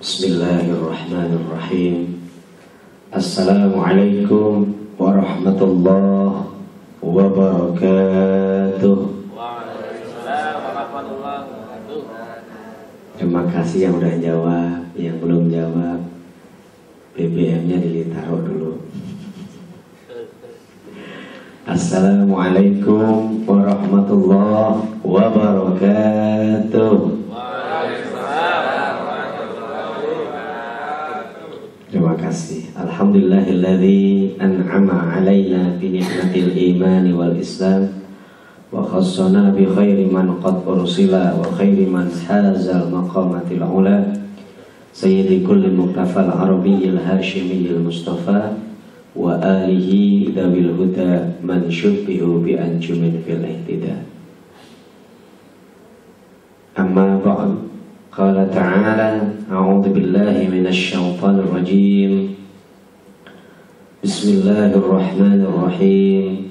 Bismillahirrahmanirrahim. Assalamualaikum warahmatullahi wabarakatuh. Waalaikumsalam warahmatullahi wabarakatuh. Terima kasih yang udah jawab, yang belum jawab BBM-nya ditaruh dulu. Assalamualaikum warahmatullahi wabarakatuh. Terima kasih. Alhamdulillahilladzi an'ama 'alaina bi ni'matil imani wal islam wa khassana bi khairi man qad ursila wa khairi man hazal maqamatil ula sayyidi kulli muqtafal arabiyyil hashimiyyil mustafa wa alihi dawil huda man syubbihu bi anjumin fil ihtida. Amma ba'd. Qala ta'ala a'udzu billahi minasy syaithanir rajim. Bismillahirrahmanirrahim.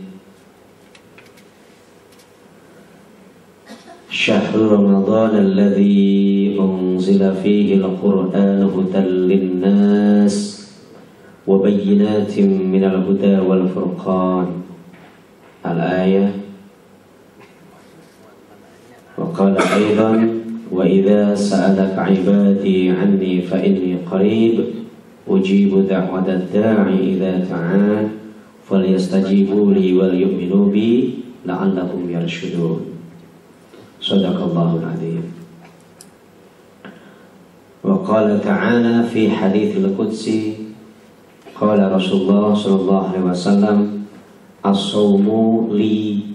Syahrul Ramadan alladzi unzila fihi al-Qur'an hudan lin-nas wa bayyinatin minal huda wal furqan. Al-ayah. Wa qala aidan wa idza sa'alaka 'ibadi 'anni fa inni qarib ujibu da'watad da'i idza ta'an falyastajibu li wal yu'minu bi la'allahum yarshudun. Shadaqallahul 'azim. Wa qala ta'ala fi haditsil qudsi qala Rasulullah sallallahu alaihi wasallam as-shaumu li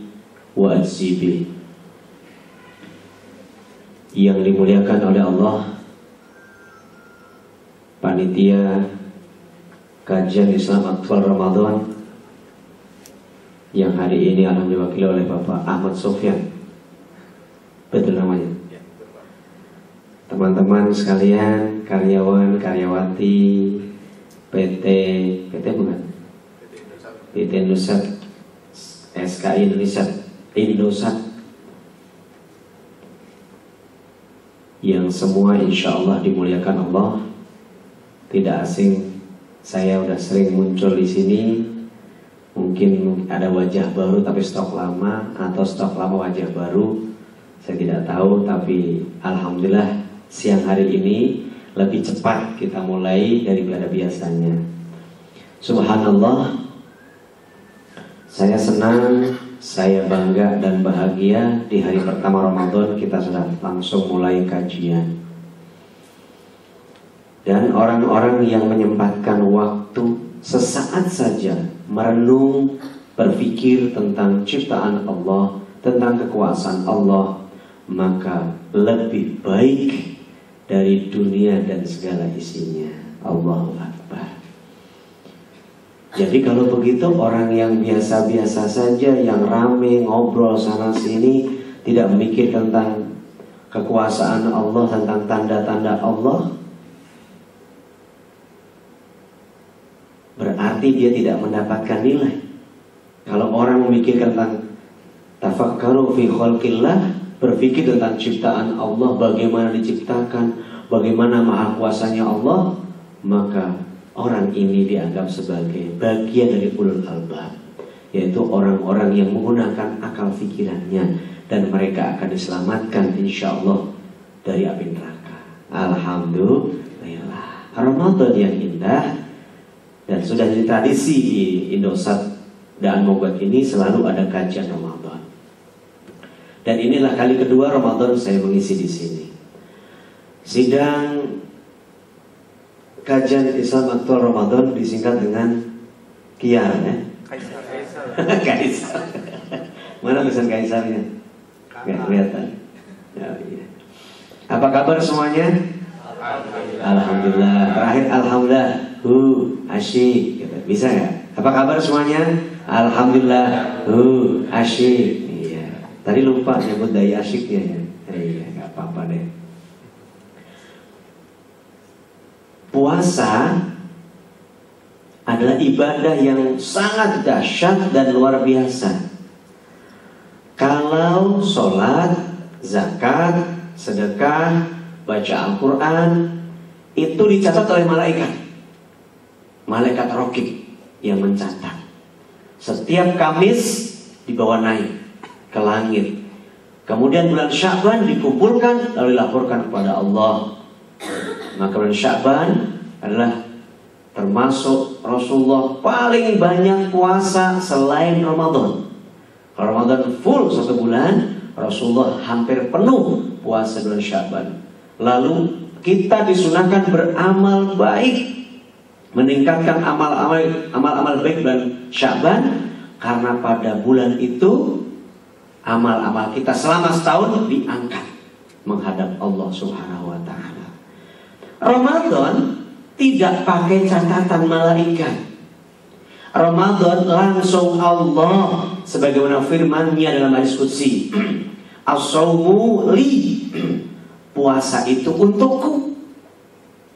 wa ajzi bihi. Yang dimuliakan oleh Allah, panitia kajian Islam Aktual Ramadan yang hari ini alhamdulillah diwakili oleh Bapak Ahmad Sofyan. Betul namanya? Teman-teman sekalian, karyawan, karyawati PT bukan? PT Indosat SKI Indonesia Indosat yang semua insya Allah dimuliakan Allah. Tidak asing, saya udah sering muncul di sini. Mungkin ada wajah baru tapi stok lama, atau stok lama wajah baru, saya tidak tahu. Tapi alhamdulillah siang hari ini lebih cepat kita mulai daripada biasanya. Subhanallah, saya senang, saya bangga dan bahagia di hari pertama Ramadan kita sudah langsung mulai kajian. Dan orang-orang yang menyempatkan waktu sesaat saja merenung, berpikir tentang ciptaan Allah, tentang kekuasaan Allah, maka lebih baik dari dunia dan segala isinya. Allahu Akbar. Jadi kalau begitu orang yang biasa-biasa saja, yang rame ngobrol sana sini, tidak memikir tentang kekuasaan Allah, tentang tanda-tanda Allah, berarti dia tidak mendapatkan nilai. Kalau orang memikirkan tentang tafakkaru fi khalqillah, berpikir tentang ciptaan Allah, bagaimana diciptakan, bagaimana maha kuasanya Allah, maka orang ini dianggap sebagai bagian dari ulul albab, yaitu orang-orang yang menggunakan akal fikirannya, dan mereka akan diselamatkan insya Allah dari api neraka. Alhamdulillah, Ramadan yang indah. Dan sudah jadi tradisi di Indosat dan Mogot ini selalu ada kajian Ramadan. Dan inilah kali kedua Ramadan saya mengisi di sini. Sidang kajian Islam Aktual Ramadan disingkat dengan KIAR, ya? Kaisar. Mana tulisan Kaisarnya? Gak kelihatan. Ya, iya. Apa kabar semuanya? Alhamdulillah. Terakhir alhamdulillah. Asyik. Bisa nggak? Apa kabar semuanya? Alhamdulillah. Asyik. Iya. Tadi lupa nyebut daya asyiknya. Iya, nggak apa-apa deh. Puasa adalah ibadah yang sangat dahsyat dan luar biasa. Kalau sholat, zakat, sedekah, baca Al-Quran, itu dicatat oleh malaikat. Malaikat Raqib yang mencatat. Setiap Kamis dibawa naik ke langit. Kemudian bulan Sya'ban dikumpulkan lalu dilaporkan kepada Allah. Maka bulan Sya'ban adalah termasuk Rasulullah paling banyak puasa selain Ramadan. Kalau Ramadan full 1 bulan, Rasulullah hampir penuh puasa bulan Sya'ban. Lalu kita disunahkan beramal baik, meningkatkan amal-amal baik bulan Sya'ban, karena pada bulan itu amal-amal kita selama setahun diangkat menghadap Allah Subhanahu wa ta'ala. Ramadan tidak pakai catatan malaikat. Ramadan langsung Allah, sebagaimana firman-Nya dalam hadis qudsi, as-shaumu li, puasa itu untukku,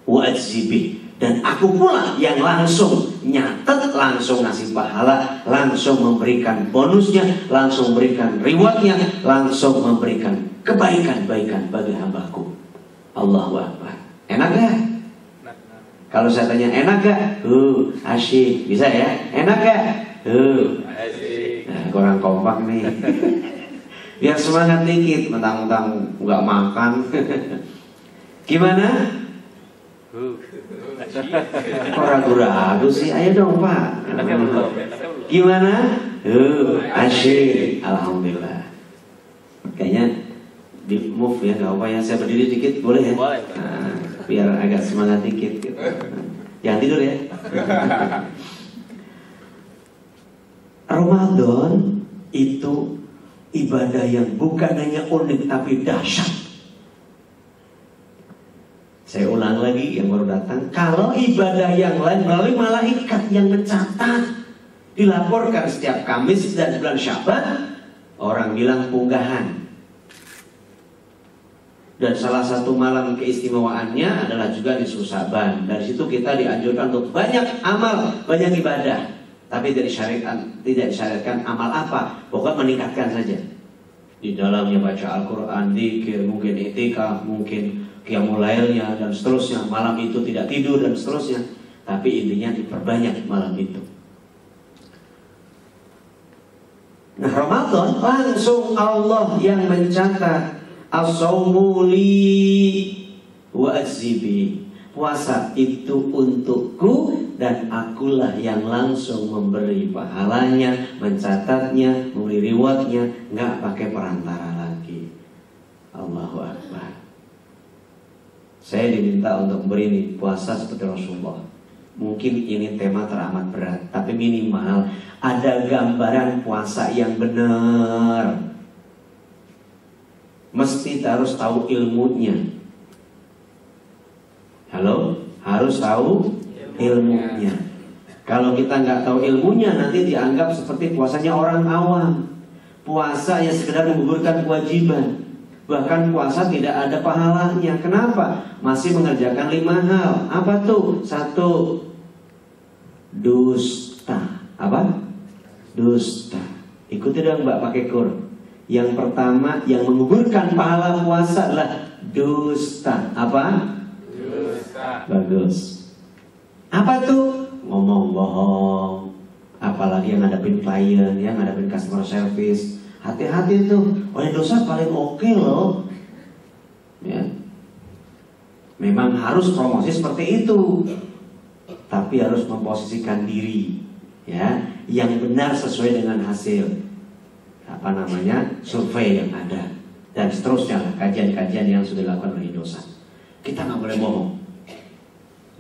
wa ajzibi, dan aku pula yang langsung nyatet, langsung ngasih pahala, langsung memberikan bonusnya, langsung memberikan rewardnya, langsung memberikan kebaikan-baikan bagi hambaku. Allahu Akbar. Enak gak? Kalau saya tanya enak gak? Asyik. Bisa ya? Enak gak? Asik. Nah, kurang kompak nih. Biar semangat dikit, mentang-mentang nggak makan. Gimana? Kok ragu-ragu sih? Ayo dong Pak. Enaknya belum. Gimana? Asyik. Alhamdulillah. Kayaknya di move ya, nggak apa ya. Saya berdiri dikit, boleh ya? Boleh. Nah, biar agak semangat dikit gitu. Jangan tidur ya. Ramadan itu ibadah yang bukan hanya unik tapi dahsyat. Saya ulang lagi yang baru datang. Kalau ibadah yang lain melalui malaikat yang mencatat, dilaporkan setiap Kamis dan bulan Sya'ban, orang bilang punggahan. Dan salah satu malam keistimewaannya adalah juga di Sya'ban. Dari situ kita dianjurkan untuk banyak amal, banyak ibadah. Tapi tidak disyariatkan amal apa, pokoknya meningkatkan saja. Di dalamnya baca Al-Quran, dzikir, mungkin i'tikaf, mungkin qiyamul lailnya dan seterusnya. Malam itu tidak tidur dan seterusnya. Tapi intinya diperbanyak malam itu. Nah, Ramadan langsung Allah yang mencatat, as-shaumu li wa ajzibi. Puasa itu untukku dan akulah yang langsung memberi pahalanya, mencatatnya, memberi rewardnya, nggak pakai perantara lagi. Allahu Akbar. Saya diminta untuk memberi nih puasa seperti Rasulullah. Mungkin ini tema teramat berat, tapi minimal ada gambaran puasa yang benar. Mesti harus tahu ilmunya. Halo? Harus tahu ilmunya. Kalau kita nggak tahu ilmunya, nanti dianggap seperti puasanya orang awam. Puasa yang sekedar menggugurkan kewajiban. Bahkan puasa tidak ada pahalanya. Kenapa? Masih mengerjakan 5 hal. Apa tuh? 1, dusta. Apa? Dusta. Ikuti dong Mbak pakai kur. Yang pertama yang menggugurkan pahala puasa adalah dusta. Apa? Dusta. Bagus. Apa tuh? Ngomong bohong. Apalagi yang ngadepin klien, yang ngadepin customer service. Hati-hati tuh. Oleh dosa paling oke loh. Ya. Memang harus promosi seperti itu. Tapi harus memposisikan diri, ya, yang benar sesuai dengan hasil survei yang ada, dan seterusnya kajian-kajian yang sudah dilakukan oleh dosa. Kita nggak boleh bohong.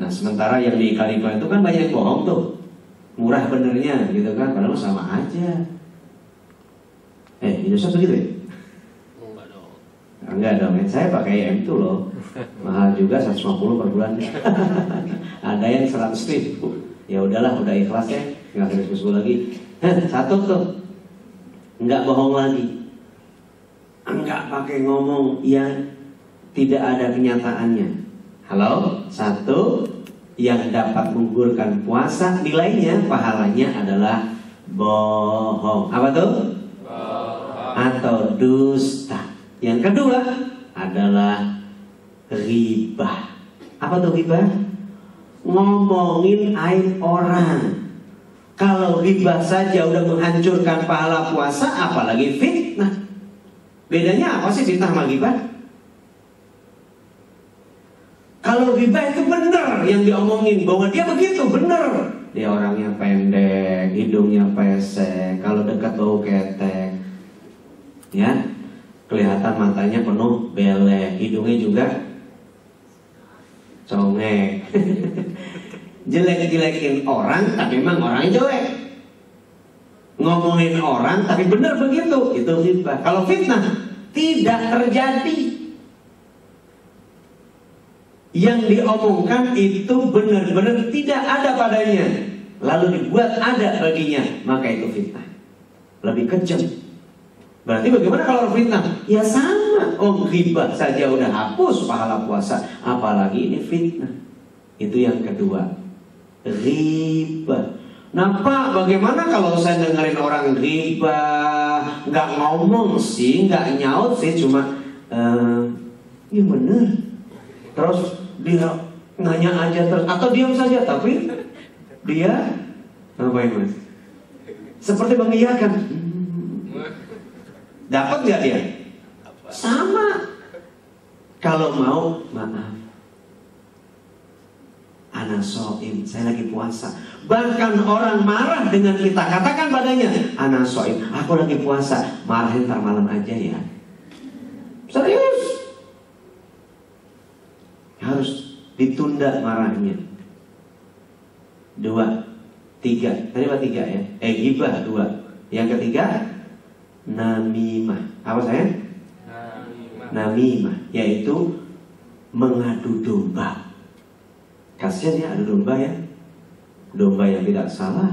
Nah, sementara yang di iklan-iklan itu kan banyak yang bohong tuh, murah benernya gitu kan, padahal sama aja. Indonesia begitu ya? Enggak dong. Enggak dong, saya pakai M2 loh, mahal juga 150 per bulan. Ada yang 100.000. Ya udahlah, udah ikhlas ya, nggak harus diskusi lagi. Satu tuh, nggak bohong lagi, nggak pakai ngomong yang tidak ada kenyataannya. Halo, 1 yang dapat menggugurkan puasa, nilainya, pahalanya adalah bohong. Apa tuh? Bohong. Atau dusta. Yang kedua adalah ribah. Apa tuh ghibah? Ngomongin aib orang. Kalau ghibah saja udah menghancurkan pahala puasa, apalagi fitnah. Bedanya apa sih fitnah sama ghibah? Kalau ghibah itu benar yang diomongin, bahwa dia begitu, benar. Dia orangnya pendek, hidungnya pesek, kalau dekat bau ketek, ya, kelihatan matanya penuh belek, hidungnya juga congek. Jelek-jelekin orang, tapi memang orangnya jelek. Ngomongin orang, tapi benar begitu, itu ghibah. Kalau fitnah tidak terjadi. Yang diomongkan itu benar-benar tidak ada padanya, lalu dibuat ada baginya, maka itu fitnah. Lebih kejam. Berarti bagaimana kalau fitnah? Ya sama. Oh, ghibah saja udah hapus pahala puasa, apalagi ini fitnah. Itu yang kedua, ghibah. Nah Pak, bagaimana kalau saya dengerin orang ghibah, nggak ngomong sih, nggak nyaut sih, cuma ya bener. Terus dia nanya aja terus, atau diam saja, tapi dia ngapain mas? Seperti mengiyakan. Dapat nggak dia? Sama. Kalau mau, maaf, ana shaim, saya lagi puasa. Bahkan orang marah dengan kita, katakan padanya, ana shaim, aku lagi puasa. Marahin ntar malam aja ya. Serius. Harus ditunda marahnya. 2, 3. Tadi apa 3 ya? Ghibah 2. Yang ketiga, namimah. Apa saya? Namimah, yaitu mengadu domba. Kasian ya adu domba ya. Domba yang tidak salah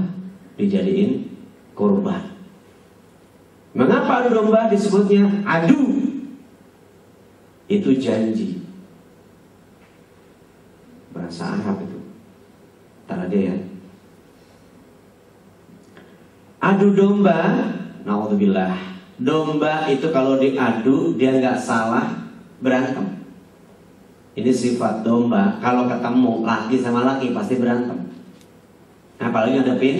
dijadiin korban. Mengapa adu domba disebutnya adu? Itu janji. Bahasa Arab itu. Ntar aja ya. Adu domba, naudzubillah. Domba itu kalau diadu dia nggak salah, berantem. Ini sifat domba. Kalau ketemu laki sama laki pasti berantem. Apalagi ngadepin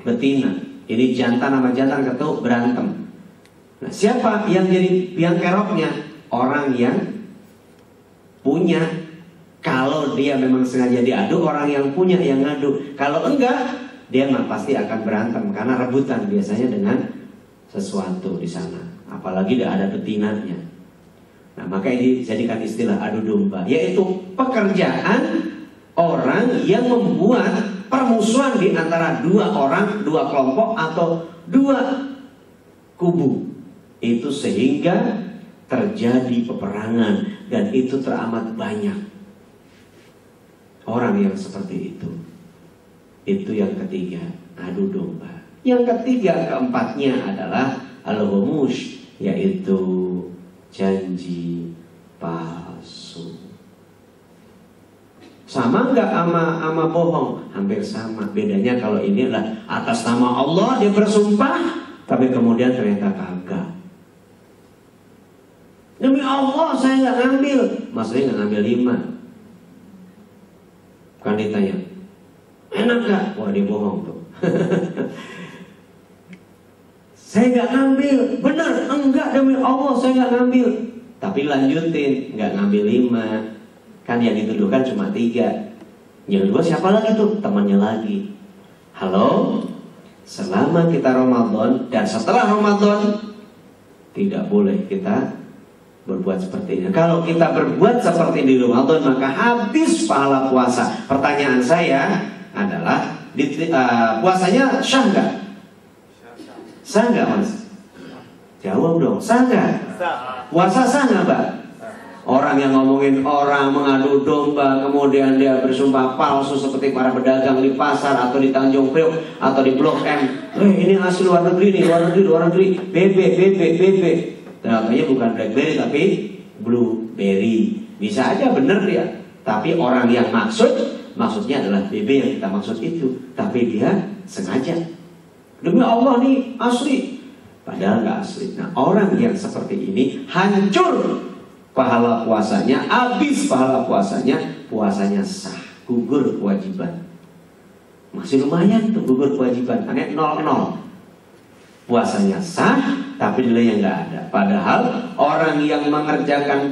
betina. Ini jantan sama jantan ketemu berantem. Nah, siapa yang jadi biang keroknya? Orang yang punya. Kalau dia memang sengaja diadu, orang yang punya yang ngadu. Kalau enggak, dia mah pasti akan berantem karena rebutan biasanya dengan sesuatu di sana. Apalagi tidak ada betinanya. Nah, maka ini dijadikan istilah adu domba, yaitu pekerjaan orang yang membuat permusuhan di antara dua orang, dua kelompok atau dua kubu. Itu sehingga terjadi peperangan, dan itu teramat banyak. Orang yang seperti itu. Itu yang ketiga, adu domba. Yang ketiga, keempatnya adalah al-ghamush, yaitu janji palsu. Sama enggak sama bohong? Hampir sama. Bedanya kalau ini adalah atas nama Allah dia bersumpah, tapi kemudian ternyata kagak. Demi Allah saya nggak ngambil. Maksudnya nggak ngambil 5. Kan ditanya, enak gak? Wah dia bohong tuh. Saya nggak ngambil. Benar? Enggak, demi Allah saya nggak ngambil. Tapi lanjutin, nggak ngambil 5. Kan yang dituduhkan cuma 3. Yang kedua siapa lagi tuh? Temannya lagi. Halo, selama kita Ramadan dan setelah Ramadan tidak boleh kita berbuat seperti ini. Kalau kita berbuat seperti di Ramadan, maka habis pahala puasa. Pertanyaan saya adalah, puasanya syah nggak? Sah nggak mas? Jawab dong, sah nggak? Puasa sah nggak mbak? Orang yang ngomongin orang, mengadu domba, kemudian dia bersumpah palsu seperti para pedagang di pasar atau di Tanjung Priok atau di Blok M. Ini hasil luar negeri nih, luar negeri, BB. Namanya bukan BlackBerry tapi Blueberry. Bisa aja bener dia. Tapi orang yang maksudnya adalah BB yang kita maksud itu. Tapi dia sengaja. Demi Allah nih asli. Padahal gak asli. Nah orang yang seperti ini hancur pahala puasanya, habis pahala puasanya puasanya sah, gugur kewajiban. Masih lumayan tuh gugur kewajiban, hanya 0-0. Puasanya sah, tapi nilainya nggak ada. Padahal orang yang mengerjakan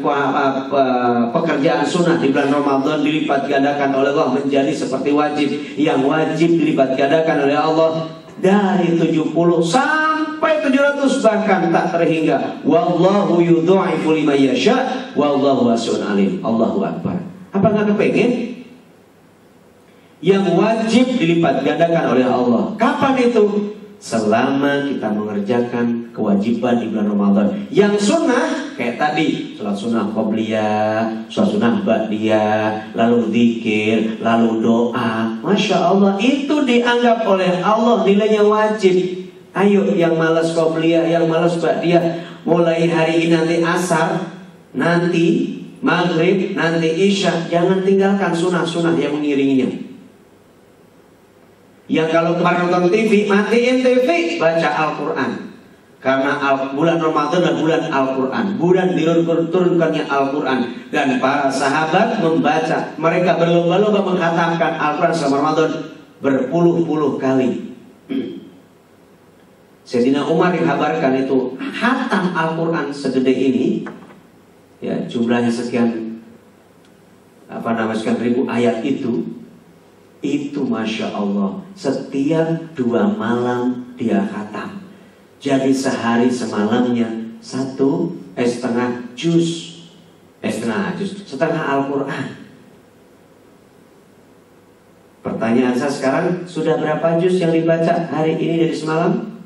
pekerjaan sunnah di bulan Ramadan dilipat gandakan oleh Allah menjadi seperti wajib. Yang wajib dilipat gandakan oleh Allah dari 70 sampai 700 bahkan tak terhingga. Wallahu yudha'ifu liman yasha, wallahu wasi'un alim. Allahu akbar. Apa nggak kepengen? Yang wajib dilipat gandakan oleh Allah. Kapan itu? Selama kita mengerjakan kewajiban di bulan Ramadan. Yang sunnah kayak tadi, sholat sunnah qobliyah, sholat sunnah ba'diyah, lalu zikir, lalu doa. Masya Allah, itu dianggap oleh Allah nilainya wajib. Ayo yang malas qobliyah, yang malas ba'diyah, mulai hari ini nanti asar, nanti maghrib, nanti isya, jangan tinggalkan sunnah-sunnah yang mengiringinya. Yang kalau kemarin nonton TV, matiin TV, baca Al-Quran. Karena bulan Ramadan adalah bulan Al-Quran, bulan diturunkannya Al-Quran. Dan para sahabat membaca, mereka berlomba-lomba menghatamkan Al-Quran selama Ramadan berpuluh-puluh kali. Sayyidina Umar dikabarkan itu hatam Al-Quran segede ini, ya jumlahnya sekian sekian ribu ayat itu Masya Allah, setiap 2 malam dia khatam. Jadi sehari semalamnya setengah Al-Quran. Pertanyaan saya sekarang, sudah berapa juz yang dibaca hari ini dari semalam?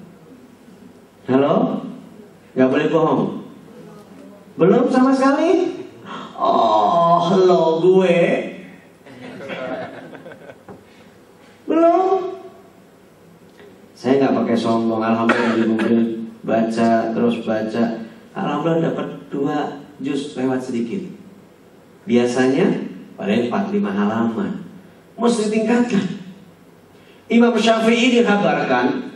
Halo? Gak boleh bohong. Belum sama sekali? Oh, halo gue. Belum. Saya nggak pakai sombong. Alhamdulillah di mobil baca terus baca. Alhamdulillah dapat 2 juz lewat sedikit. Biasanya paling 4-5 halaman. Mesti tingkatkan. Imam Syafi'i dikabarkan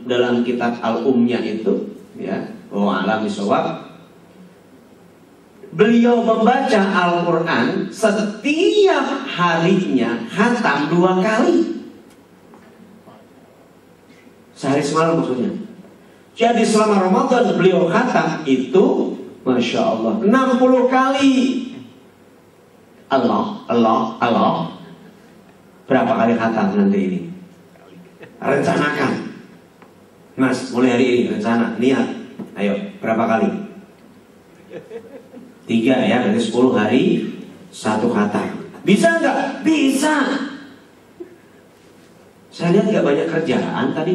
dalam kitab Al-Ummiyah itu, ya, Alami Shawab, beliau membaca Al-Quran setiap harinya khatam 2 kali. Sehari semalam maksudnya. Jadi selama Ramadan beliau khatam itu, Masya Allah, 60 kali. Allah. Berapa kali khatam nanti ini? Rencanakan. Mas, mulai hari ini rencana, niat. Ayo, berapa kali? 3 ya, berarti 10 hari 1 khatam. Bisa nggak? Bisa. Saya lihat nggak banyak kerjaan tadi.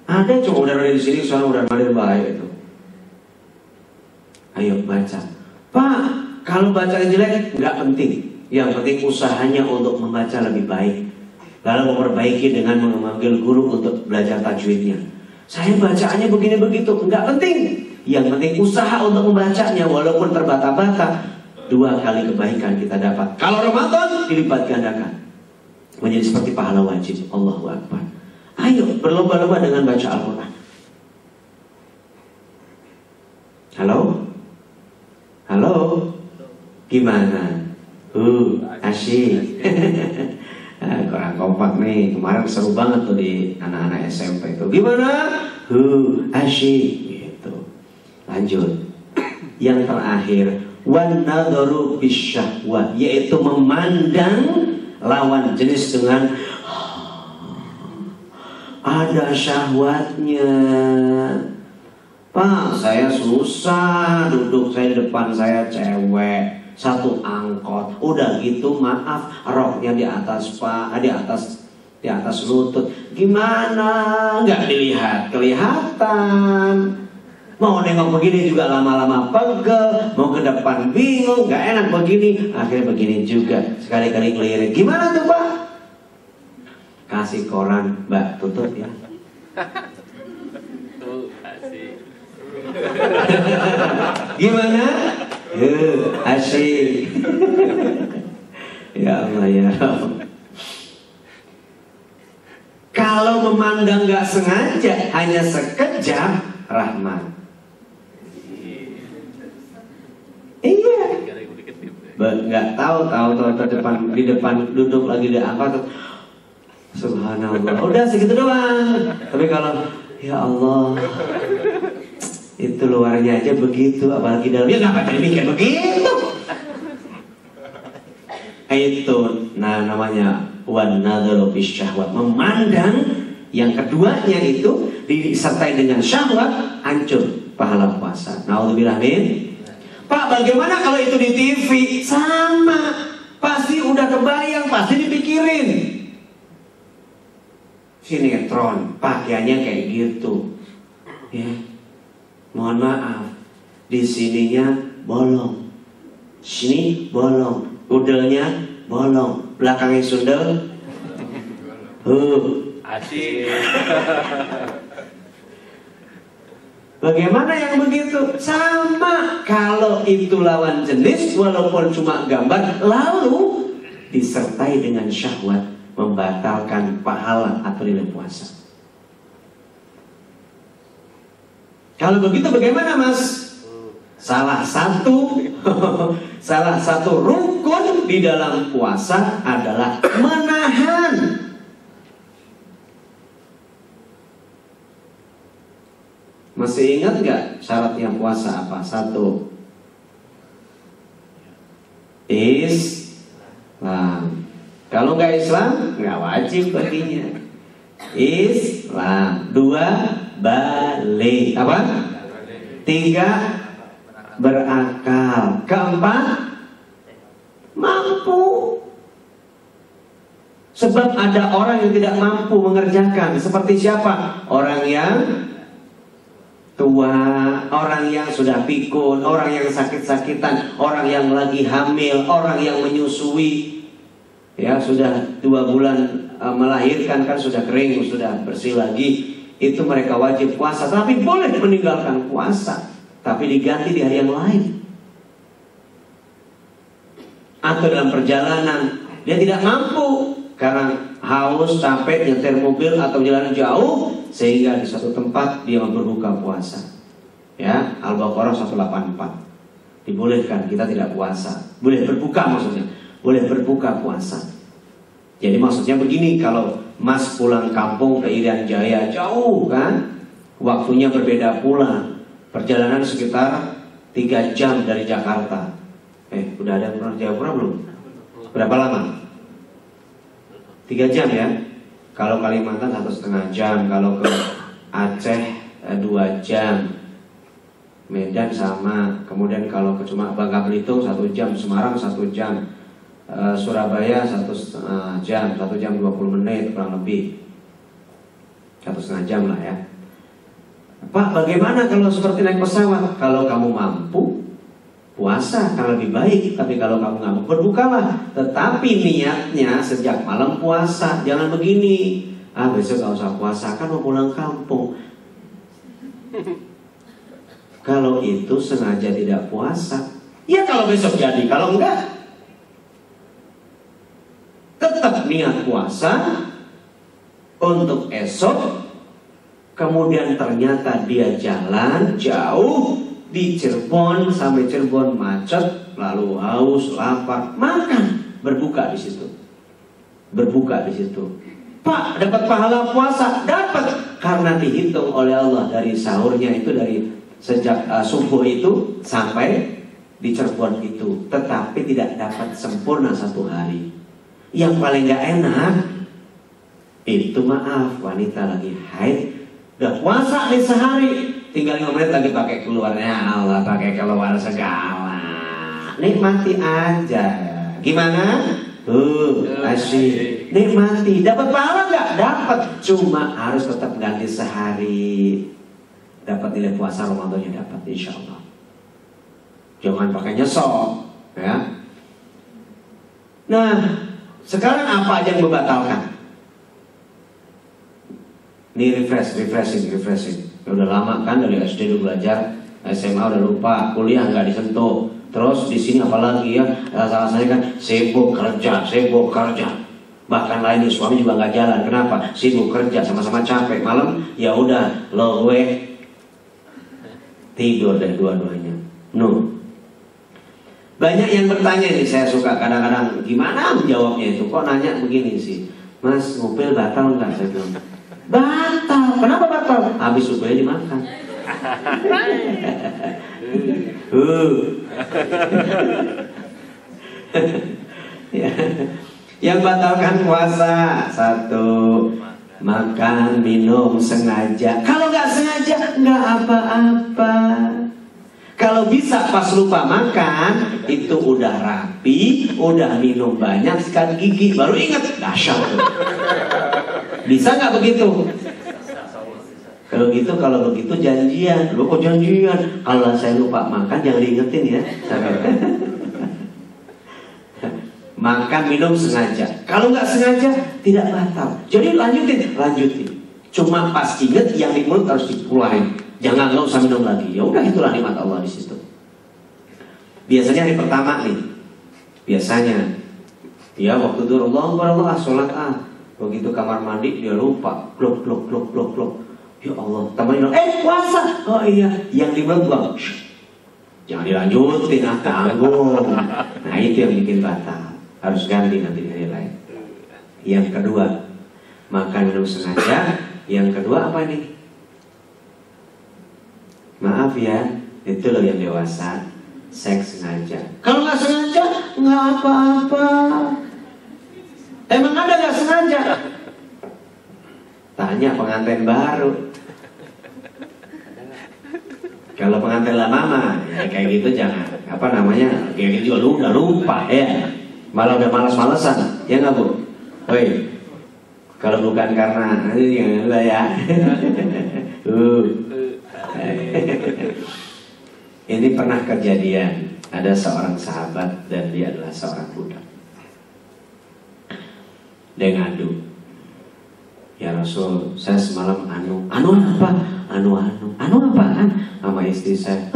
Ada cuma udah di sini, soalnya udah ada bahaya itu. Ayo baca. Pak, kalau bacanya jelek nggak penting. Yang penting usahanya untuk membaca lebih baik. Lalu memperbaiki dengan memanggil guru untuk belajar tajwidnya. Saya bacaannya begini begitu, nggak penting. Yang penting usaha untuk membacanya, walaupun terbata-bata, 2 kali kebaikan kita dapat. Kalau Ramadan dilipat gandakan menjadi seperti pahala wajib. Allahu Akbar. Ayo berlomba-lomba dengan baca Al-Quran. Halo, gimana? Asyik. Kurang kompak nih. Kemarin seru banget tuh di anak-anak SMP itu. Gimana? Asyik gitu. Lanjut. Yang terakhir, wan nadharu bisyahwah, yaitu memandang lawan jenis dengan ada syahwatnya. Pak, saya susah duduk, saya di depan saya cewek, satu angkot, udah gitu maaf, roknya di atas di atas lutut, gimana? Nggak dilihat, kelihatan. Mau nengok begini juga lama-lama pegel, mau ke depan bingung, nggak enak begini, akhirnya begini juga, sekali-kali ngelirik. Gimana tuh Pak? Kasih koran, Mbak, tutup ya. Gimana? Asyik. Ya Allah ya Allah. Kalau memandang gak sengaja, hanya sekejap, rahmat. Iya. nggak tahu di depan duduk lagi di apa tuh, subhanallah, udah segitu doang. Tapi kalau ya Allah, itu luarnya aja begitu, apalagi dalamnya nggak pada mikir begitu. Itu namanya wan nadharu bis syahwat, memandang yang keduanya itu disertai dengan syahwat, hancur pahala puasa. Naudzubillah min. Pak, bagaimana kalau itu di TV? Sama, pasti udah kebayang, pasti dipikirin. Sinetron pakaiannya kayak gitu, ya. Mohon maaf, di sininya bolong, sini bolong, udelnya bolong, belakangnya sundel. Asik. Bagaimana yang begitu? Sama, kalau itu lawan jenis walaupun cuma gambar, lalu disertai dengan syahwat, membatalkan pahala atau nilai puasa. Kalau begitu bagaimana, Mas? Salah satu rukun di dalam puasa adalah menahan. Masih ingat gak syaratnya puasa apa? 1, Islam. Kalau nggak Islam, nggak wajib baginya. Islam. 2, balik. Apa? 3, berakal. 4, mampu. Sebab ada orang yang tidak mampu mengerjakan. Seperti siapa? Orang yang tua, orang yang sudah pikun, orang yang sakit-sakitan, orang yang lagi hamil, orang yang menyusui, ya sudah 2 bulan melahirkan, kan sudah kering, sudah bersih lagi, itu mereka wajib puasa, tapi boleh meninggalkan puasa, tapi diganti di hari yang lain. Atau dalam perjalanan dia tidak mampu karena haus, capek, nyetir mobil atau jalan jauh, sehingga di suatu tempat dia berbuka puasa. Ya, Al-Baqarah 184. Dibolehkan kita tidak puasa. Boleh berbuka maksudnya. Boleh berbuka puasa. Jadi maksudnya begini, kalau Mas pulang kampung ke Irian Jaya, jauh kan? Waktunya berbeda pula. Perjalanan sekitar 3 jam dari Jakarta. Udah ada yang pernah Jayapura belum? Berapa lama? 3 jam ya. Kalau Kalimantan 1,5 jam, kalau ke Aceh 2 jam, Medan sama. Kemudian kalau ke cuma Bangka Belitung 1 jam, Semarang 1 jam, Surabaya 1,5 jam, 1 jam 20 menit kurang lebih, 1,5 jam lah ya. Pak, bagaimana kalau seperti naik pesawat? Kalau kamu mampu, puasa akan lebih baik. Tapi kalau kamu nggak mau, berbukalah. Tetapi niatnya sejak malam puasa. Jangan begini, besok nggak usah puasa, kan mau pulang kampung. Kalau itu sengaja tidak puasa, ya kalau besok jadi. Kalau enggak, tetap niat puasa untuk esok. Kemudian ternyata dia jalan jauh di Cirebon, sampai Cirebon macet, lalu haus, lapar, makan, berbuka di situ. Berbuka di situ. Pak, dapat pahala puasa? Dapat, karena dihitung oleh Allah dari sahurnya itu, dari sejak subuh itu sampai di Cirebon itu. Tetapi tidak dapat sempurna 1 hari. Yang paling gak enak itu, maaf, wanita lagi haid, udah puasa nih sehari, tinggal 5 menit lagi pakai keluarnya, Allah pakai keluar segala. Nikmati aja. Gimana? Asyik. Nikmati. Dapat pahala nggak? Dapat. Cuma harus tetap ganti sehari. Dapat nilai puasa Ramadannya dapat, insya Allah. Jangan pakai nyesok, ya. Nah, sekarang apa aja yang membatalkan? Ini refreshing. Ya udah lama kan dari SD dulu belajar, SMA udah lupa, kuliah nggak disentuh. Terus di sini apalagi ya, salah saya kan sibuk kerja. Bahkan lain suami juga nggak jalan. Kenapa? Sibuk kerja, sama-sama capek. Malam ya udah lowe, tidur deh dua-duanya. No. Banyak yang bertanya nih, saya suka kadang-kadang gimana menjawabnya itu. Kok nanya begini sih, Mas, ngupil batal nggak? Saya bilang batal. Kenapa batal? Habis ngupilnya dimakan. Yang batalkan puasa, satu, makan minum sengaja. Kalau nggak sengaja nggak apa-apa. Kalau bisa pas lupa makan, itu udah rapi, udah minum banyak sikat gigi, baru ingat, dahsyat tuh. Bisa nggak begitu? Kalau begitu janjian. Lo kok janjian? Kalau saya lupa makan jangan diingetin ya. Makan minum sengaja. Kalau nggak sengaja tidak batal. Jadi lanjutin. Cuma pas inget yang di mulut harus dikeluarin. Jangan nggak usah minum lagi. Ya udah, itulah nikmat Allah di situ. Biasanya hari pertama nih. Biasanya ya waktu itu Allah sholat begitu kamar mandi dia lupa. Blok. Ya Allah, teman puasa. Oh iya, yang di mulut bang. Jangan dilanjutin, tanggung. Nah itu yang bikin batal. Harus ganti nanti hari lain. Yang kedua, makan minum sengaja. Yang kedua apa nih? Maaf ya, itu loh yang dewasa, seks sengaja. Kalau nggak sengaja, nggak apa-apa. Emang ada nggak sengaja? Tanya pengantin baru. Kalau pengantin lama mah, ya kayak gitu jangan. Apa namanya? Kayak gitu juga lu udah lupa ya. Malah udah malas-malesan, ya nggak Bu? Woi, kalau bukan karena ini yang ya. Ini pernah kejadian, ada seorang sahabat dan dia adalah seorang budak. Dia ngadu, ya Rasul, saya semalam anu apaan? Sama istri saya.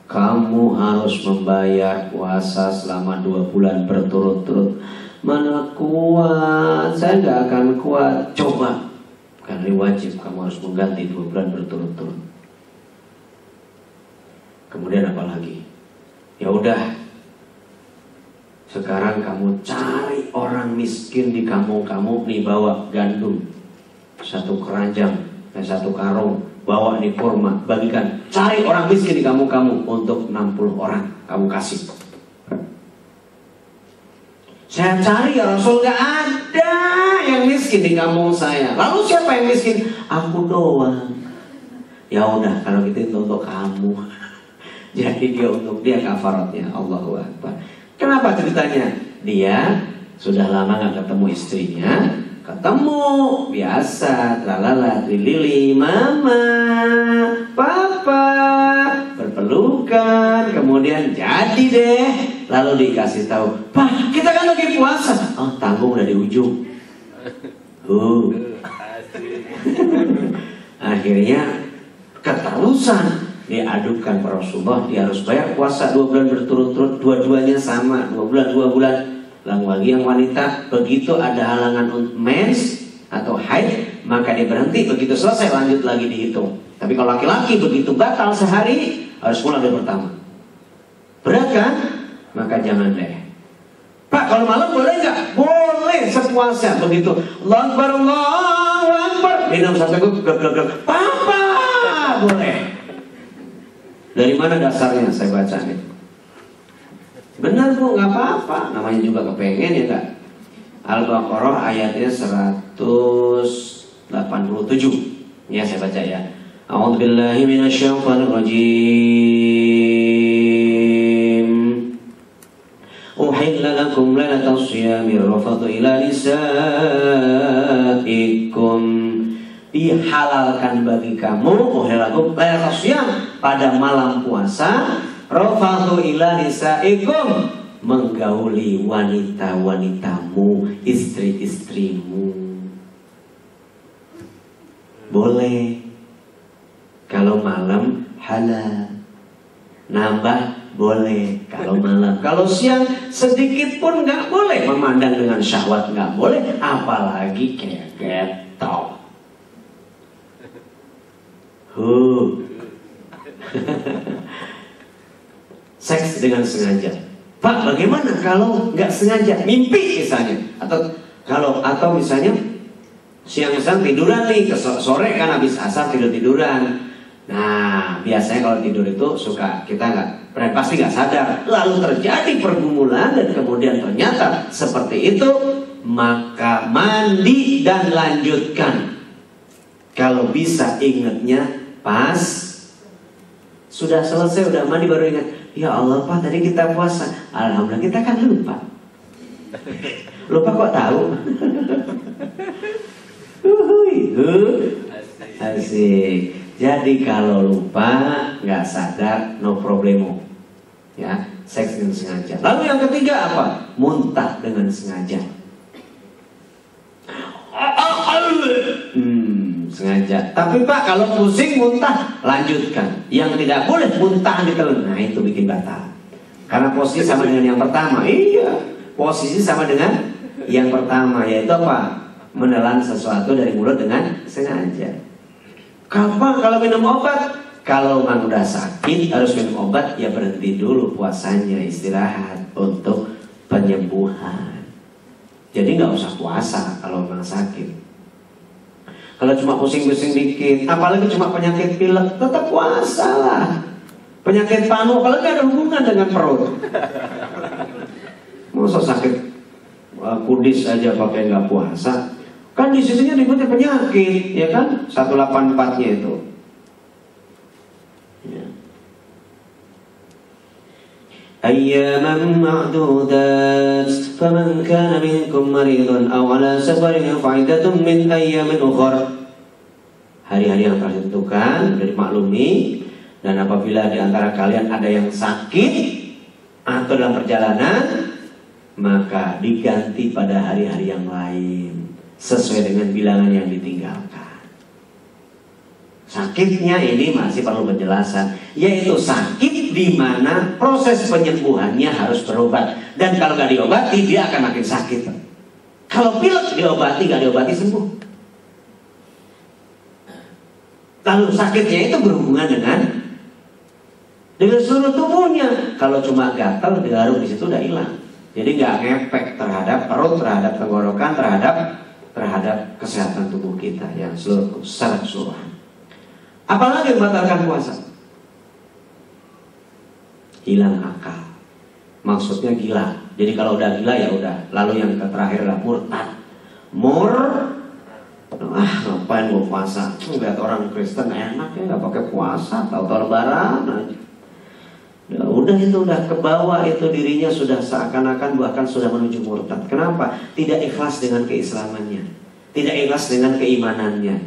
Kamu harus membayar puasa selama 2 bulan berturut-turut. Mana kuat, saya gak akan kuat. Coba, karena wajib kamu harus mengganti 2 bulan berturut-turut. Kemudian apa lagi? Ya udah, sekarang kamu cari orang miskin di kampung-kampung nih, bawa gandum 1 keranjang dan 1 karung, bawa nih kurma, bagikan. Cari orang miskin di kampung-kampung untuk 60 orang kamu kasih. Saya cari ya Rasul, gak ada yang miskin di kampung saya. Lalu siapa yang miskin? Aku doang. Ya udah, kalau gitu itu untuk kamu. Jadi dia kafaratnya. Allahu Akbar. Kenapa ceritanya? Dia sudah lama gak ketemu istrinya. Ketemu biasa, tralala, trilili, mama, papa, berpelukan, kemudian jadi deh. Lalu dikasih tahu, Pak, kita kan lagi puasa. Oh, tanggung udah di ujung. Akhirnya keterusan diadukan ke Rasulullah, dia harus bayar puasa 2 bulan berturut-turut, dua-duanya sama, 2 bulan. Lalu lagi yang wanita, begitu ada halangan mens atau haid, maka dia berhenti, begitu selesai lanjut lagi dihitung. Tapi kalau laki-laki begitu batal sehari, harus pulang dari pertama. Berat kan? Maka jangan deh. Pak, kalau malam boleh nggak? Boleh, sepuasnya. Begitu Allahu Akbar, minum 1 gluk. Papa, boleh. Dari mana dasarnya saya baca nih? Benar Bu, nggak apa-apa. Namanya juga kepengen ya Kak. Al-Baqarah ayatnya 187. Ya saya baca ya. A'udzubillahi minasyaitonirrajim. Uhilla lakum lailatas shiyami rafathu ila nisaikum. Dihalalkan bagi kamu uhilakum lailatas shiyam, pada malam puasa, rafathu ila nisaikum, menggauli wanita-wanitamu, istri-istrimu. Boleh. Kalau malam halal. Nambah boleh kalau malam. Kalau siang sedikit pun nggak boleh. Memandang dengan syahwat nggak boleh, apalagi kayak getok. seks dengan sengaja. Pak, bagaimana kalau nggak sengaja, mimpi misalnya, atau misalnya siang-siang tiduran nih, sore kan habis asar tiduran. Nah, biasanya kalau tidur itu suka kita pasti nggak sadar, lalu terjadi pergumulan dan kemudian ternyata seperti itu, maka mandi dan lanjutkan. Kalau bisa ingatnya pas sudah selesai, udah mandi baru ingat, ya Allah Pak, tadi kita puasa. Alhamdulillah, kita kan lupa. Lupa kok tahu? Asik. Jadi kalau lupa, nggak sadar, no problemo. Ya, seks dengan sengaja. Lalu yang ketiga apa? Muntah dengan sengaja. Sengaja. Tapi Pak, kalau pusing muntah, lanjutkan. Yang tidak boleh muntah di telan. Nah, itu bikin batal. Karena posisi sama dengan yang pertama. Iya, posisi sama dengan yang pertama, yaitu apa? Menelan sesuatu dari mulut dengan sengaja. Kapan kalau minum obat? Kalau memang udah sakit harus minum obat, ya berhenti dulu puasanya, istirahat untuk penyembuhan. Jadi nggak usah puasa kalau memang sakit. Kalau cuma pusing-pusing dikit, apalagi cuma penyakit pilek, tetap puasa lah. Penyakit panu, apalagi ada hubungan dengan perut. Masa sakit kudis aja pakai nggak puasa? Kan di sisinya disebutnya penyakit, ya kan? 184-nya itu. Ya. Ayyaman ma'dudat, faman kana minkum maridun aw ala safarin fa'iddatun min ayyamin ukhra. Hari-hari yang telah ditentukan, sudah dimaklumi, dan apabila di antara kalian ada yang sakit atau dalam perjalanan, maka diganti pada hari-hari yang lain sesuai dengan bilangan yang ditinggalkan. Sakitnya ini masih perlu penjelasan, yaitu sakit di mana proses penyembuhannya harus berobat, dan kalau nggak diobati dia akan makin sakit. Kalau pilek diobati, nggak diobati sembuh. Lalu sakitnya itu berhubungan dengan seluruh tubuhnya. Kalau cuma gatal, digaruk di situ udah hilang. Jadi nggak ngefek terhadap perut, terhadap tenggorokan, terhadap kesehatan tubuh kita yang secara keseluruhan. Apalagi yang membatalkan puasa? Hilang akal. Maksudnya gila. Jadi kalau udah gila ya udah. Lalu yang terakhir adalah murtad. Ngapain mau puasa? Lihat orang Kristen enak ya, nggak pakai puasa, tahu-tahu lebaran aja. Udah itu udah ke bawah, itu dirinya sudah seakan-akan bahkan sudah menuju murtad. Kenapa? Tidak ikhlas dengan keislamannya, tidak ikhlas dengan keimanannya.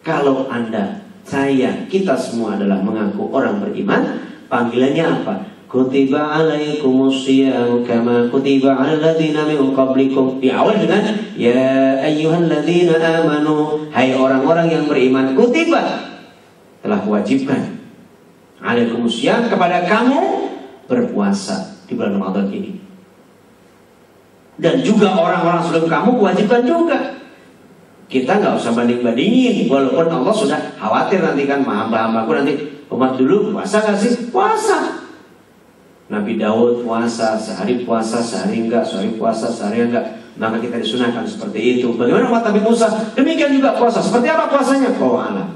Kalau Anda, saya, kita semua adalah mengaku orang beriman, panggilannya apa? Kutiba alaikumusiyam kama kutiba ala ladzina min qablikum. Di awal dengan ya ayyuhalladzina amanu, hai orang-orang yang beriman, kutiba, telah kuwajibkan, alaikumusiyam, kepada kamu berpuasa di bulan Ramadan ini. Dan juga orang-orang sebelum kamu kuwajibkan juga. Kita nggak usah banding-bandingin, walaupun Allah sudah khawatir nanti kan, hamba-hambaku nanti umat dulu puasa nggak sih? Puasa. Nabi Daud puasa, sehari puasa, sehari enggak, sehari puasa, sehari enggak. Maka kita disunahkan seperti itu. Bagaimana umat Nabi Musa? Demikian juga puasa. Seperti apa puasanya? Alam.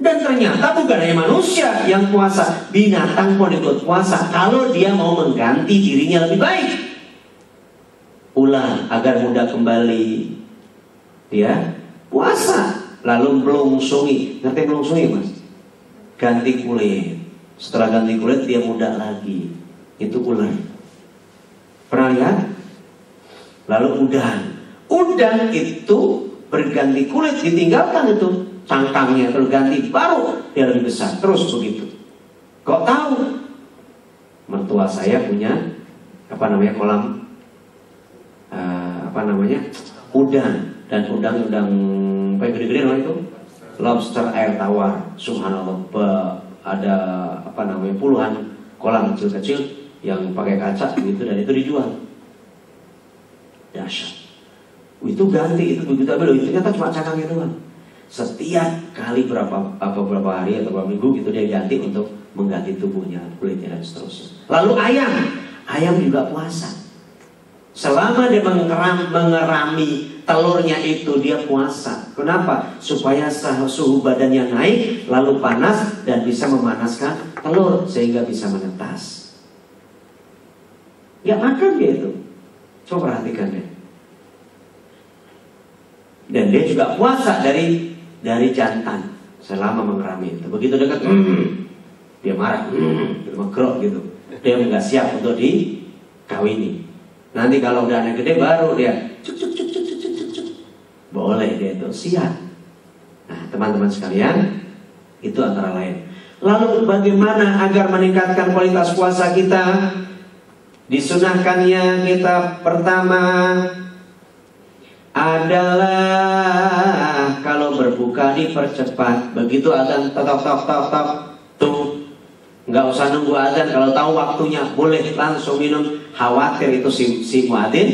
Dan ternyata bukan hanya manusia yang puasa, binatang pun ikut puasa kalau dia mau mengganti dirinya lebih baik. Ular agar mudah kembali, dia puasa. Lalu melungsungi. Ngerti melungsungi, Mas? Ganti kulit. Setelah ganti kulit dia muda lagi. Itu ular. Pernah lihat? Lalu udang itu berganti kulit, ditinggalkan itu cangkangnya, terus ganti baru dia lebih besar. Terus begitu. Kok tahu? Mertua saya punya kolam udang, dan udang apa yang gede-gede namanya itu lobster air tawar. Subhanallah, ada puluhan kolam kecil-kecil yang pakai kaca gitu, dan itu dijual. Dahsyat. Itu ganti, itu begitu ambil, itu ternyata cuma cangkangnya doang. Setiap kali berapa hari atau berapa minggu gitu dia ganti untuk mengganti tubuhnya, kulitnya dan seterusnya. Lalu ayam juga puasa. Selama dia mengerami telurnya itu dia puasa. Kenapa? Supaya suhu badannya naik, lalu panas dan bisa memanaskan telur sehingga bisa menetas. Ya makan dia itu. Coba perhatikan deh. Dan dia juga puasa dari jantan selama mengerami itu. Begitu dekat, dia marah, dia menggerok gitu. Dia nggak siap untuk dikawini. Nanti kalau udah anak gede baru dia cuk. Boleh dia itu siap. Nah teman-teman sekalian, itu antara lain. Lalu bagaimana agar meningkatkan kualitas puasa kita? Disunahkannya kita pertama adalah kalau berbuka dipercepat. Begitu azan tok tuh, nggak usah nunggu azan. Kalau tahu waktunya boleh langsung minum. Khawatir itu si muadzin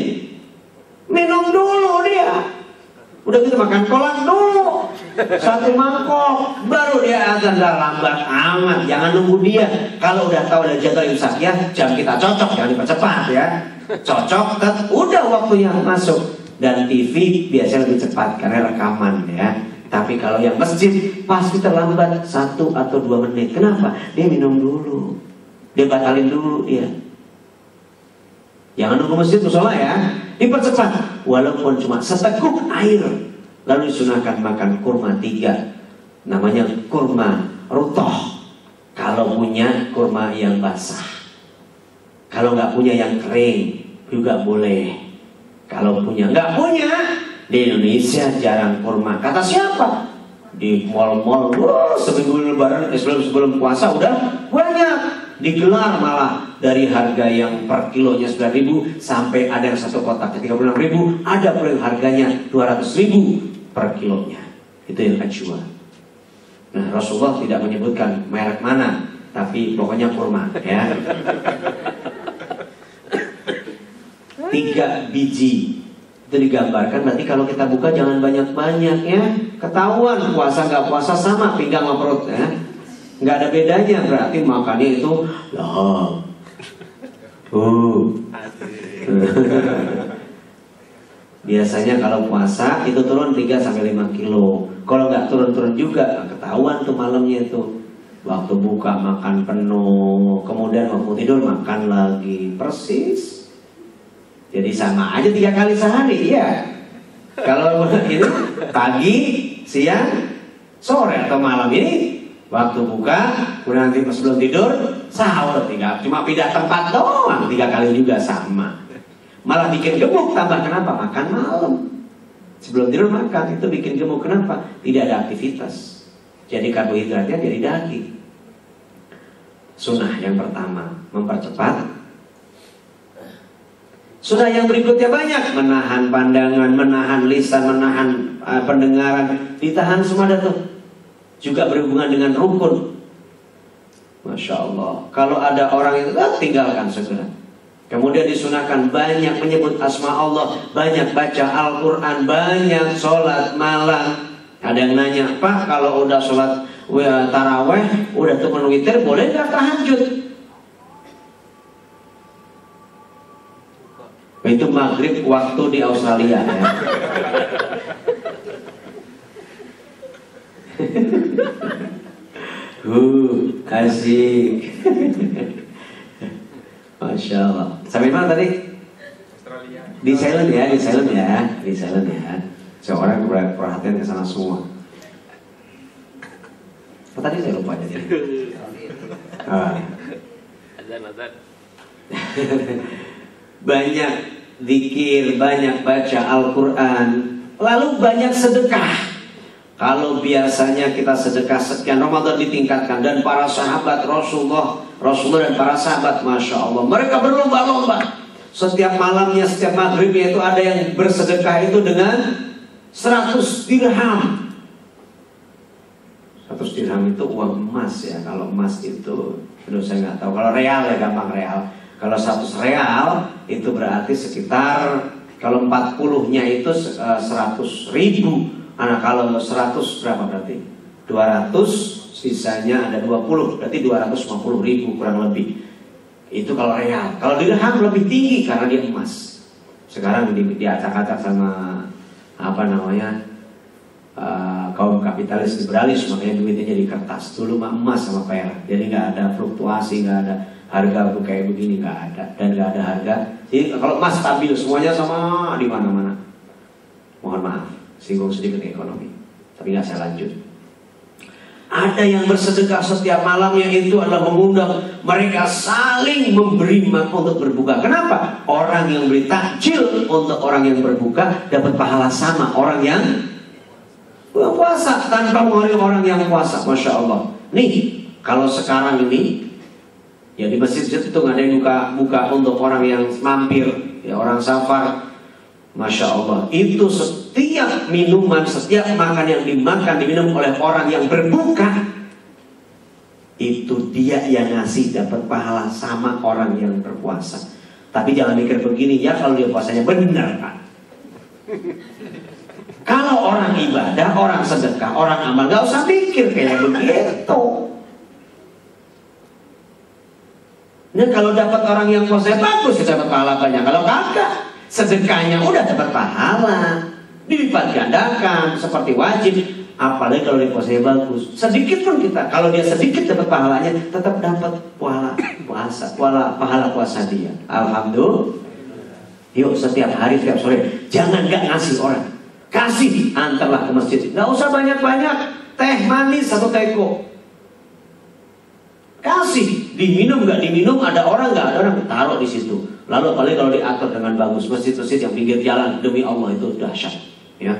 minum dulu dia. Udah gitu makan kolak dulu 1 mangkok, baru dia azan. Dah lambat amat. Jangan nunggu dia. Kalau udah tahu ada jadwal imsak ya, jam kita cocok, jangan dipercepat ya. Cocok, udah waktunya masuk. Dan TV biasanya lebih cepat karena rekaman ya. Tapi kalau yang masjid pasti terlambat 1 atau 2 menit. Kenapa? Dia minum dulu, dia batalin dulu dia. Jangan nunggu masjid musola ya, dipercepat. Walaupun cuma seteguk air. Lalu disunahkan makan kurma 3. Namanya kurma rutoh. Kalau punya kurma yang basah. Kalau nggak punya yang kering juga boleh. Kalau punya, nggak punya, di Indonesia jarang kurma. Kata siapa? Di mall-mall, seminggu lebaran, sebelum puasa udah banyak. Digelar malah dari harga yang per kilonya 9.000 sampai ada yang 1 kotak 36.000, ada pula yang harganya 200.000 per kilonya. Itu yang ajwa. Nah Rasulullah tidak menyebutkan merek mana, tapi pokoknya kurma ya. 3 biji itu digambarkan. Berarti kalau kita buka jangan banyak-banyak ya, ketahuan puasa nggak puasa sama pinggang sama perut ya. Nggak ada bedanya, berarti makannya itu loh. Biasanya kalau puasa itu turun 3-5 kilo. Kalau nggak turun-turun juga ketahuan tuh malamnya itu. Waktu buka makan penuh, kemudian waktu tidur makan lagi, persis. Jadi sama aja 3 kali sehari ya. Kalau ini pagi, siang, sore atau malam ini. Waktu buka, kemudian nanti sebelum tidur, sahur 3. Cuma pindah tempat doang 3 kali juga sama. Malah bikin gemuk tambah. Kenapa? Makan malam. Sebelum tidur makan, itu bikin gemuk. Kenapa? Tidak ada aktivitas. Jadi karbohidratnya jadi daging. Sunnah yang pertama, mempercepat. Sunnah yang berikutnya banyak. Menahan pandangan, menahan lisan, menahan pendengaran. Ditahan semua dah tuh. Juga berhubungan dengan rukun. Masya Allah. Kalau ada orang itu tinggalkan segera. Kemudian disunahkan banyak menyebut asma Allah, banyak baca Al-Quran, banyak sholat malam. Ada yang nanya, Pak kalau udah sholat taraweh, udah turun witir, boleh gak tahajud? Itu maghrib waktu di Australia ya. Asik. Masya Allah. Sampai mana tadi? Australia. Di silent ya. Seorang perhatian ke sana semua. Oh, tadi saya lupa jadi. Azan. Banyak zikir, banyak baca Al-Quran, lalu banyak sedekah. Kalau biasanya kita sedekah sekian, Ramadan ditingkatkan. Dan para sahabat Rasulullah dan para sahabat, Masya Allah, mereka berlomba-lomba. Setiap malamnya, setiap maghribnya itu ada yang bersedekah itu dengan 100 dirham. 100 dirham itu uang emas ya. Kalau emas itu, aduh saya nggak tahu. Kalau real ya gampang real. Kalau 100 real itu berarti sekitar, kalau 40-nya itu 100.000. Nah kalau 100 berapa berarti? 200 sisanya ada 20, berarti 250.000 kurang lebih. Itu kalau real. Kalau dirham lebih tinggi karena dia emas. Sekarang diacak-acak sama kaum kapitalis liberalis, makanya duitnya jadi kertas. Dulu mah emas sama perak, jadi nggak ada fluktuasi, nggak ada harga kayak begini, nggak ada, dan nggak ada harga. Jadi kalau emas stabil semuanya sama di mana-mana. Mohon maaf, singgung sedikit ekonomi, tapi nggak saya lanjut. Ada yang bersedekah setiap malamnya, itu adalah mengundang mereka saling memberi makan untuk berbuka. Kenapa? Orang yang beri takjil untuk orang yang berbuka dapat pahala sama orang yang puasa tanpa menghormati orang yang puasa. Masya Allah. Nih, kalau sekarang ini ya di masjid itu nggak ada yang buka untuk orang yang mampir, ya orang safar. Masya Allah. Itu setiap minuman, setiap makan yang diminum oleh orang yang berbuka, itu dia yang ngasih dapat pahala sama orang yang berpuasa. Tapi jangan mikir begini ya, kalau dia puasanya benar Pak. Kalau orang ibadah, orang sedekah, orang amal, gak usah pikir kayak begitu. Nah kalau dapat orang yang puasa bagus, ya dapat pahala banyak. Kalau kagak, sedekahnya udah dapat pahala, dilipat gandakan seperti wajib. Apalagi kalau dia puasanya bagus, sedikit pun kita, kalau dia sedikit dapat pahalanya, tetap dapat pahala puasa dia. Alhamdulillah. Yuk setiap hari, setiap sore, jangan gak ngasih orang. Kasih, antarlah ke masjid. Gak usah banyak-banyak, teh manis 1 teko. Kasih, diminum gak diminum, ada orang gak ada orang, taruh di situ. Lalu apalagi kalau diatur dengan bagus, masjid-masjid yang pinggir jalan, demi Allah itu dahsyat. Ya,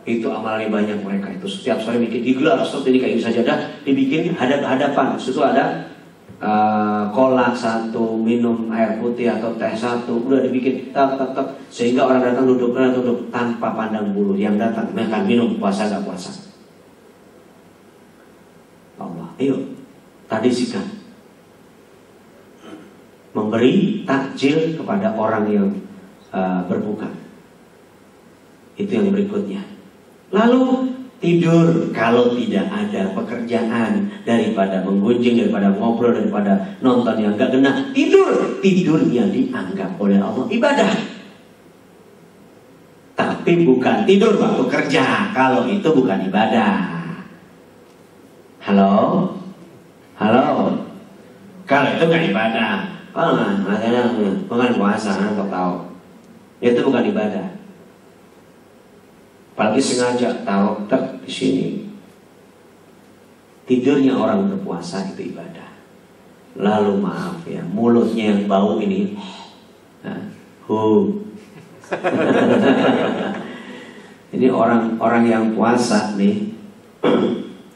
itu amalannya banyak mereka itu. Setiap sore bikin digelar, seperti ini kayak sajadah, dibikin hadap-hadapan. Di situ ada kolak 1, minum air putih atau teh 1, udah dibikin tak, sehingga orang datang duduk tanpa pandang bulu. Yang datang makan minum, puasa gak puasa. Allah, ayo tradisikan memberi takjil kepada orang yang berbuka. Itu yang berikutnya. Lalu tidur kalau tidak ada pekerjaan, daripada menggunjing, daripada ngobrol, daripada nonton yang gak kena. Tidurnya dianggap oleh Allah ibadah. Tapi bukan tidur waktu kerja, kalau itu bukan ibadah. Halo? Kalau itu gak ibadah. Bukan puasa, atau tahu. Itu bukan ibadah. Apalagi sengaja taruh di sini. Tidurnya orang berpuasa itu ibadah. Lalu maaf ya, mulutnya yang bau ini, ini orang yang puasa nih,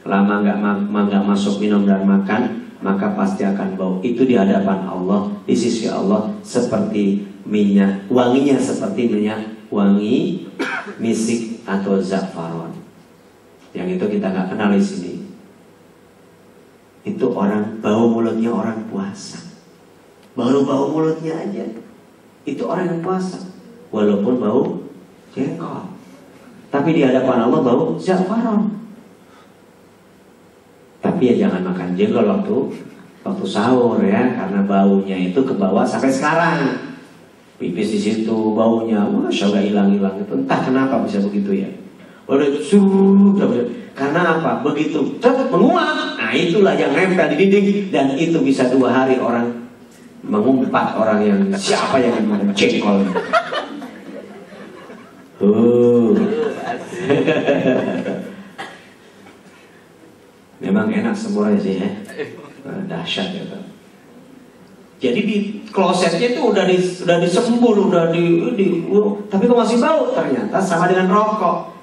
lama nggak masuk minum dan makan, maka pasti akan bau. Itu di hadapan Allah, di sisi Allah seperti minyak, wanginya seperti minyak wangi misik atau zafaron. Yang itu kita nggak kenal di sini. Itu orang bau mulutnya orang puasa. Baru bau mulutnya aja, itu orang yang puasa. Walaupun bau jengkol, tapi di hadapan Allah bau zafaron. Tapi ya jangan makan jengkol waktu sahur ya, karena baunya itu ke bawah sampai sekarang. Pipis di situ baunya, masya Allah hilang-hilang itu. Entah kenapa bisa begitu ya. Karena apa? Begitu menguap, nah itulah yang nempel di dinding. Dan itu bisa 2 hari orang mengumpat, orang yang siapa yang mau jengkol. Memang enak semua sih ya. Dahsyat ya. Jadi di klosetnya itu udah disembul, tapi kok masih bau? Ternyata sama dengan rokok.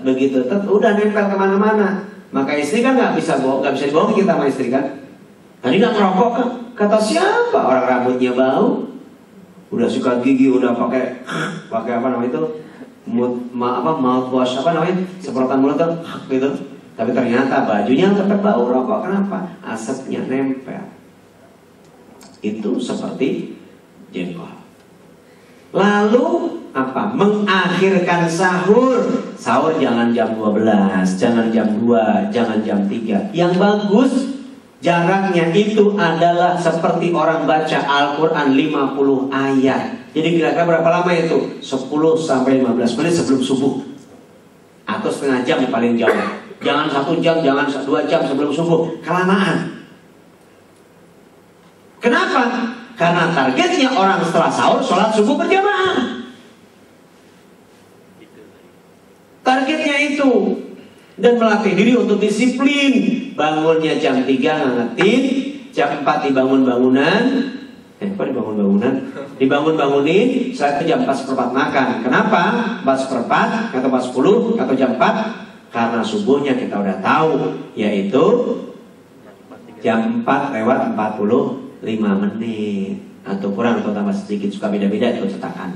Begitu udah nempel kemana-mana. Maka istri kan nggak bisa dibohong kita sama istri kan. Tadi nggak ngerokok kan? Kata siapa? Orang rambutnya bau, udah sikat gigi, udah pakai apa namanya itu, mouthwash apa namanya, semprotan mulut tuh, gitu. Tapi ternyata bajunya tetap bau rokok. Kenapa? Asapnya nempel. Itu seperti jengkol. Lalu apa? Mengakhirkan sahur. Sahur jangan jam 12, jangan jam 2, jangan jam 3. Yang bagus jaraknya itu adalah seperti orang baca Al-Quran 50 ayat. Jadi kira-kira berapa lama itu? 10 sampai 15 menit sebelum subuh. Atau setengah jam paling jauh. Jangan 1 jam, jangan 2 jam sebelum subuh. Kelamaan. Kenapa? Karena targetnya orang setelah sahur sholat subuh berjamaah. Targetnya itu. Dan melatih diri untuk disiplin. Bangunnya jam 3 ngangetin, jam 4 dibangun bangunan. Kok dibangun bangunan? Dibangun-bangunin, setelah itu jam 4:15 makan. Kenapa? 4:15 atau 4:10 atau jam 4? Karena subuhnya kita udah tahu, yaitu jam 4:45 menit. Atau kurang atau tambah sedikit, suka beda-beda itu cetakan.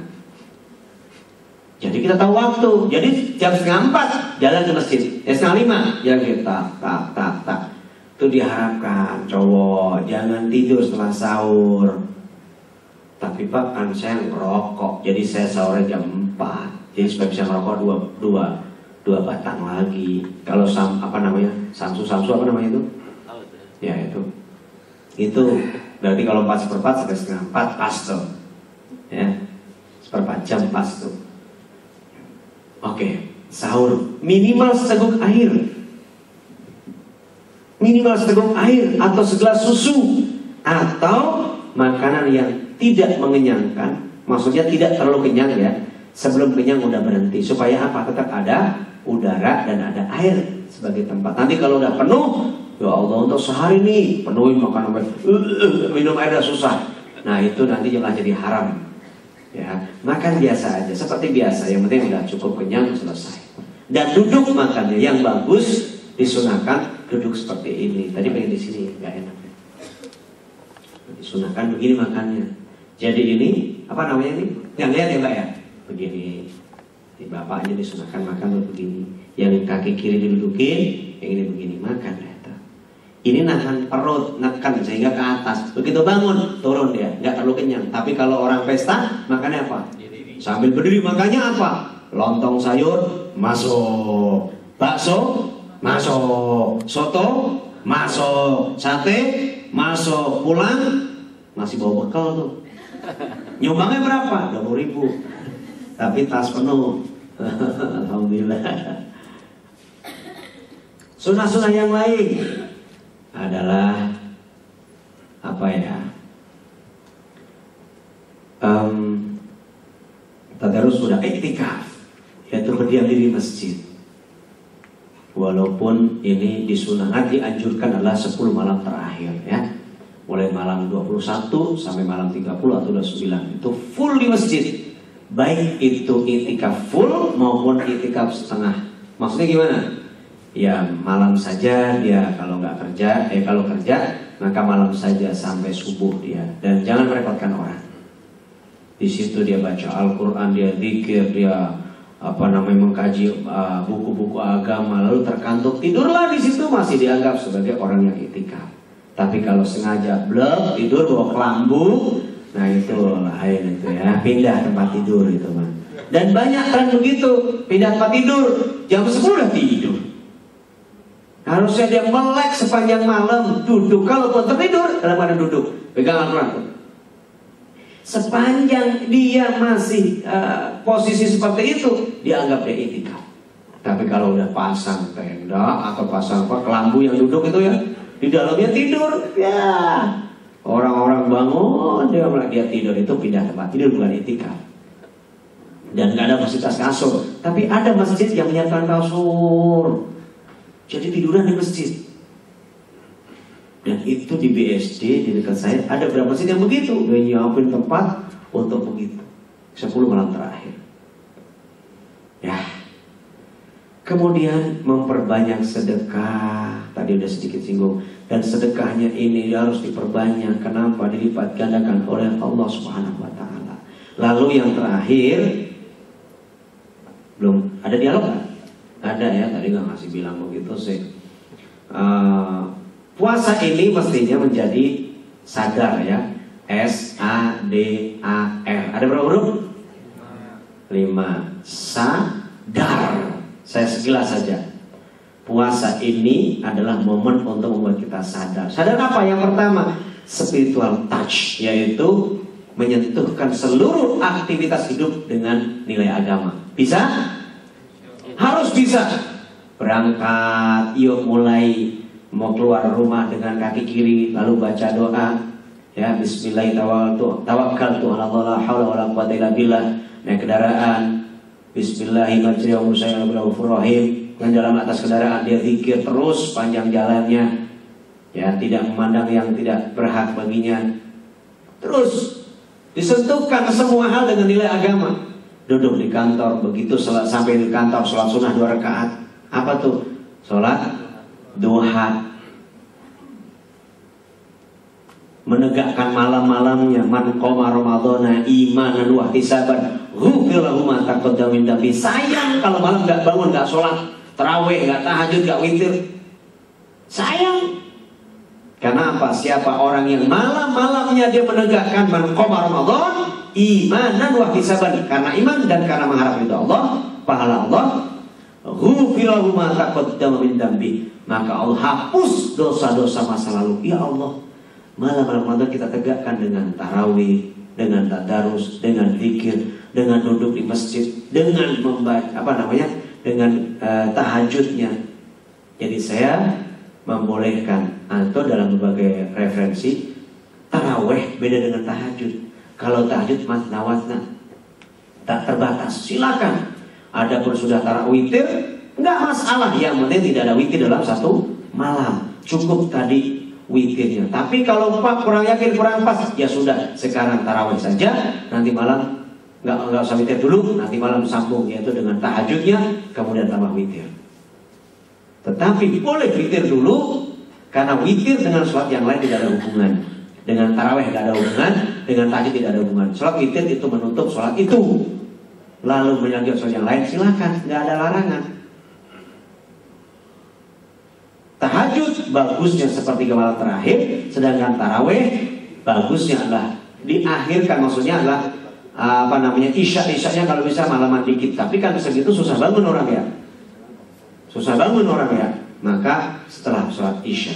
Jadi kita tahu waktu. Jadi jam 3:30 jalan ke masjid. 4:30 jalan ke tak. Itu diharapkan cowok jangan tidur setelah sahur. Tapi Pak, kan saya ngerokok, jadi saya sahurnya jam 4. Jadi supaya bisa ngerokok dua batang lagi. Kalau samsu apa namanya itu? Ya itu. Itu berarti kalau 4:15 sampai 3:30 pas tuh. Ya. 1/4 jam pas tuh. Oke, sahur minimal seteguk air. Minimal seteguk air atau segelas susu atau makanan yang tidak mengenyangkan, maksudnya tidak terlalu kenyang ya. Sebelum kenyang udah berhenti supaya apa? Tetap ada udara dan ada air sebagai tempat. Nanti kalau udah penuh, ya Allah untuk sehari nih penuhin makanan, minum air udah susah. Nah itu nanti malah jadi haram. Ya, makan biasa aja seperti biasa, yang penting udah cukup kenyang selesai. Dan duduk makannya yang bagus disunahkan duduk seperti ini. Tadi pengen di sini nggak enak. Disunahkan begini makannya. Jadi ini apa namanya ini? Yang lihat ya Mbak ya. Begini. Di bapaknya disunahkan makan begini. Yang kaki kiri didudukin, yang ini begini makan ya. Ini nahan perut, nekan sehingga ke atas. Begitu bangun, turun dia, nggak terlalu kenyang. Tapi kalau orang pesta, makannya apa? Sambil berdiri makannya apa? Lontong sayur, masuk. Bakso, masuk. Soto, masuk. Sate, masuk. Pulang, masih bawa bekal tuh. Nyumbangnya berapa? 20.000. Tapi tas penuh. Alhamdulillah. Sunah-sunah yang lain adalah apa ya? Tadarus sudah iktikaf, yaitu berdiam diri di masjid. Walaupun ini disunahkan, dianjurkan adalah 10 malam terakhir ya. Mulai malam 21 sampai malam 30 atau 29 itu full di masjid. Baik itu iktikaf full maupun iktikaf setengah. Maksudnya gimana? Ya malam saja dia kalau nggak kerja, kalau kerja maka malam saja sampai subuh dia, dan jangan merepotkan orang. Di situ dia baca Al-Quran, dia zikir, dia mengkaji buku-buku agama, lalu terkantuk tidurlah di situ, masih dianggap sebagai orang yang iktikaf. Tapi kalau sengaja blok tidur bawa kelambu, nah itu lain itu ya, pindah tempat tidur itu man. Dan banyak tren begitu, pindah tempat tidur jam 10 udah tidur. Harusnya dia melek sepanjang malam, duduk. Kalaupun tertidur, dalam keadaan duduk, pegang Al-Quran. Sepanjang dia masih posisi seperti itu, dianggap dia iktikaf. Tapi kalau udah pasang tenda atau pasang kelambu yang duduk itu ya, di dalamnya tidur, ya orang-orang bangun, dia tidur, itu pindah tempat tidur, bukan iktikaf. Dan nggak ada fasilitas kasur, tapi ada masjid yang menyiapkan kasur. Jadi tiduran di masjid. Dan itu di BSD di dekat saya ada berapa masjid yang begitu, udah nyiapin tempat untuk begitu. 10 malam terakhir. Ya. Kemudian memperbanyak sedekah. Tadi udah sedikit singgung. Dan sedekahnya ini harus diperbanyak. Kenapa? Dilipat gandakan oleh Allah Subhanahu wa taala. Lalu yang terakhir, belum ada dialog kan? Ada ya, tadi nggak ngasih bilang begitu sih. Puasa ini mestinya menjadi sadar ya. SADAR. Ada berapa huruf? 5. Sadar. Saya sekilas saja. Puasa ini adalah momen untuk membuat kita sadar. Sadar apa? Yang pertama, spiritual touch, yaitu menyentuhkan seluruh aktivitas hidup dengan nilai agama. Bisa? Harus bisa. Berangkat, yuk mulai mau keluar rumah dengan kaki kiri, lalu baca doa. Ya, bismillahirrahmanirrahim. Tawakkaltu 'ala Allah, la haula wala quwwata illa billah. Naik kendaraan, bismillahirrahmanirrahim. Dan dalam atas kendaraan dia zikir terus panjang jalannya. Ya, tidak memandang yang tidak berhak baginya. Terus disentuhkan semua hal dengan nilai agama. Duduk di kantor, begitu sampai di kantor sholat sunnah 2 rakaat. Apa tuh? Sholat duha. Menegakkan malam-malamnya. Man qoma ramadhana imanan wa ihtisaban ghufira lahu ma taqaddama min dhanbi. Sayang kalau malam gak bangun, gak sholat tarawih, gak tahajud, gak witir. Sayang. Karena apa? Siapa orang yang malam-malamnya dia menegakkan man qoma ramadhan imanan wa ihtisaban, karena iman dan karena mengharap ridha Allah, pahala Allah, ghufira lahu ma taqaddama min dhanbi, maka Allah hapus dosa-dosa masa lalu. Ya Allah, malam Ramadan kita tegakkan dengan tarawih, dengan tadarus, dengan zikir, dengan duduk di masjid, dengan membaca dengan tahajudnya. Jadi saya membolehkan atau dalam berbagai referensi, tarawih beda dengan tahajud. Kalau tahajud matna-watna, tak terbatas, silakan. Adapun sudah tarawih witir, nggak masalah. Yang penting tidak ada witir dalam satu malam. Cukup tadi witirnya. Tapi kalau kurang yakin, kurang pas, ya sudah, sekarang tarawih saja. Nanti malam nggak usah witir dulu. Nanti malam sambung, yaitu dengan tahajudnya, kemudian tambah witir. Tetapi boleh witir dulu, karena witir dengan sholat yang lain tidak ada hubungan. Dengan tarawih tidak ada hubungan, dengan tahajud tidak ada hubungan. Sholat witir itu menutup sholat itu. Lalu melanjut sholat yang lain, silakan, nggak ada larangan. Tahajud bagusnya seperti malam terakhir, sedangkan tarawih bagusnya adalah diakhirkan, maksudnya adalah isya-isyanya kalau bisa malaman dikit. Tapi kan segitu susah bangun orang ya. Maka setelah sholat isya.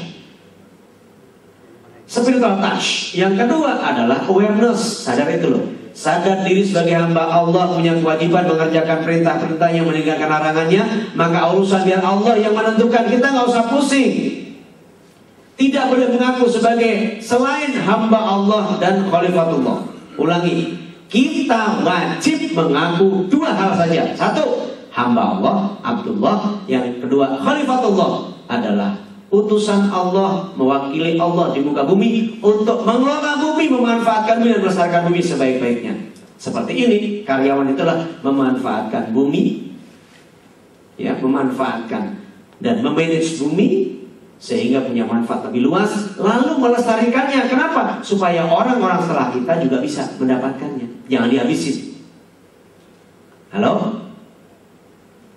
Spiritual touch. Yang kedua adalah awareness. Sadar itu loh. Sadar diri sebagai hamba Allah, punya kewajiban mengerjakan perintah-perintahnya, meninggalkan larangannya. Maka urusan biar Allah yang menentukan. Kita nggak usah pusing. Tidak boleh mengaku sebagai selain hamba Allah dan khalifatullah. Ulangi, kita wajib mengaku 2 hal saja. 1, hamba Allah, Abdullah. Yang kedua, khalifatullah, adalah utusan Allah, mewakili Allah di muka bumi untuk mengelola bumi, memanfaatkan bumi dan melestarikan bumi sebaik-baiknya. Seperti ini, karyawan itulah memanfaatkan bumi, ya, memanfaatkan dan memanage bumi sehingga punya manfaat lebih luas, lalu melestarikannya. Kenapa? Supaya orang-orang setelah kita juga bisa mendapatkannya. Jangan dihabisin. Halo?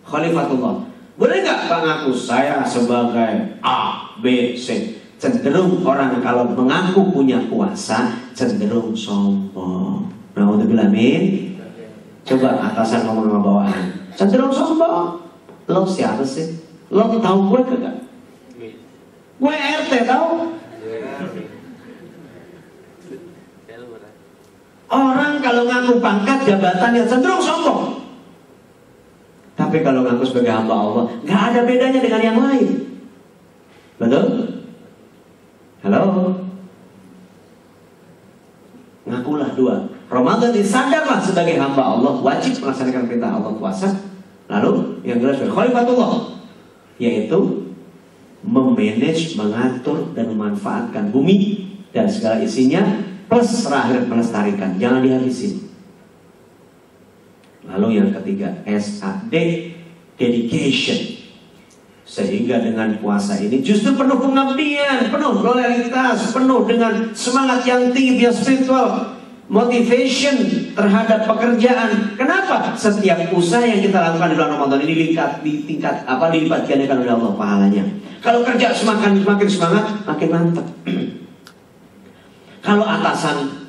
Khalifatullah. Boleh nggak mengaku saya sebagai A, B, C? Cenderung orang kalau mengaku punya kuasa cenderung sombong. Na'udzubillah min. Coba atasan ngomong sama bawahan, cenderung sombong. Lo siapa sih? Lo tahu gue kagak? Gue RT tahu. Orang kalau ngaku pangkat jabatannya cenderung sombong. Tapi kalau ngaku sebagai hamba Allah, nggak ada bedanya dengan yang lain. Betul? Halo? Ngakulah 2. Ramadan disadarlah sebagai hamba Allah, wajib melaksanakan perintah Allah, puasa. Lalu yang kedua sebagai khalifatullah, yaitu memanage, mengatur dan memanfaatkan bumi dan segala isinya, plus terakhir melestarikan, jangan dihabisin. Lalu yang ketiga, SAD, dedication. Sehingga dengan puasa ini justru penuh pengabdian, penuh loyalitas, penuh dengan semangat yang tinggi, yang spiritual, motivation terhadap pekerjaan. Kenapa? Setiap usaha yang kita lakukan di bulan Ramadan ini dilipat gandakan oleh Allah pahalanya. Kalau kerja semakin semangat, makin mantap. Kalau atasan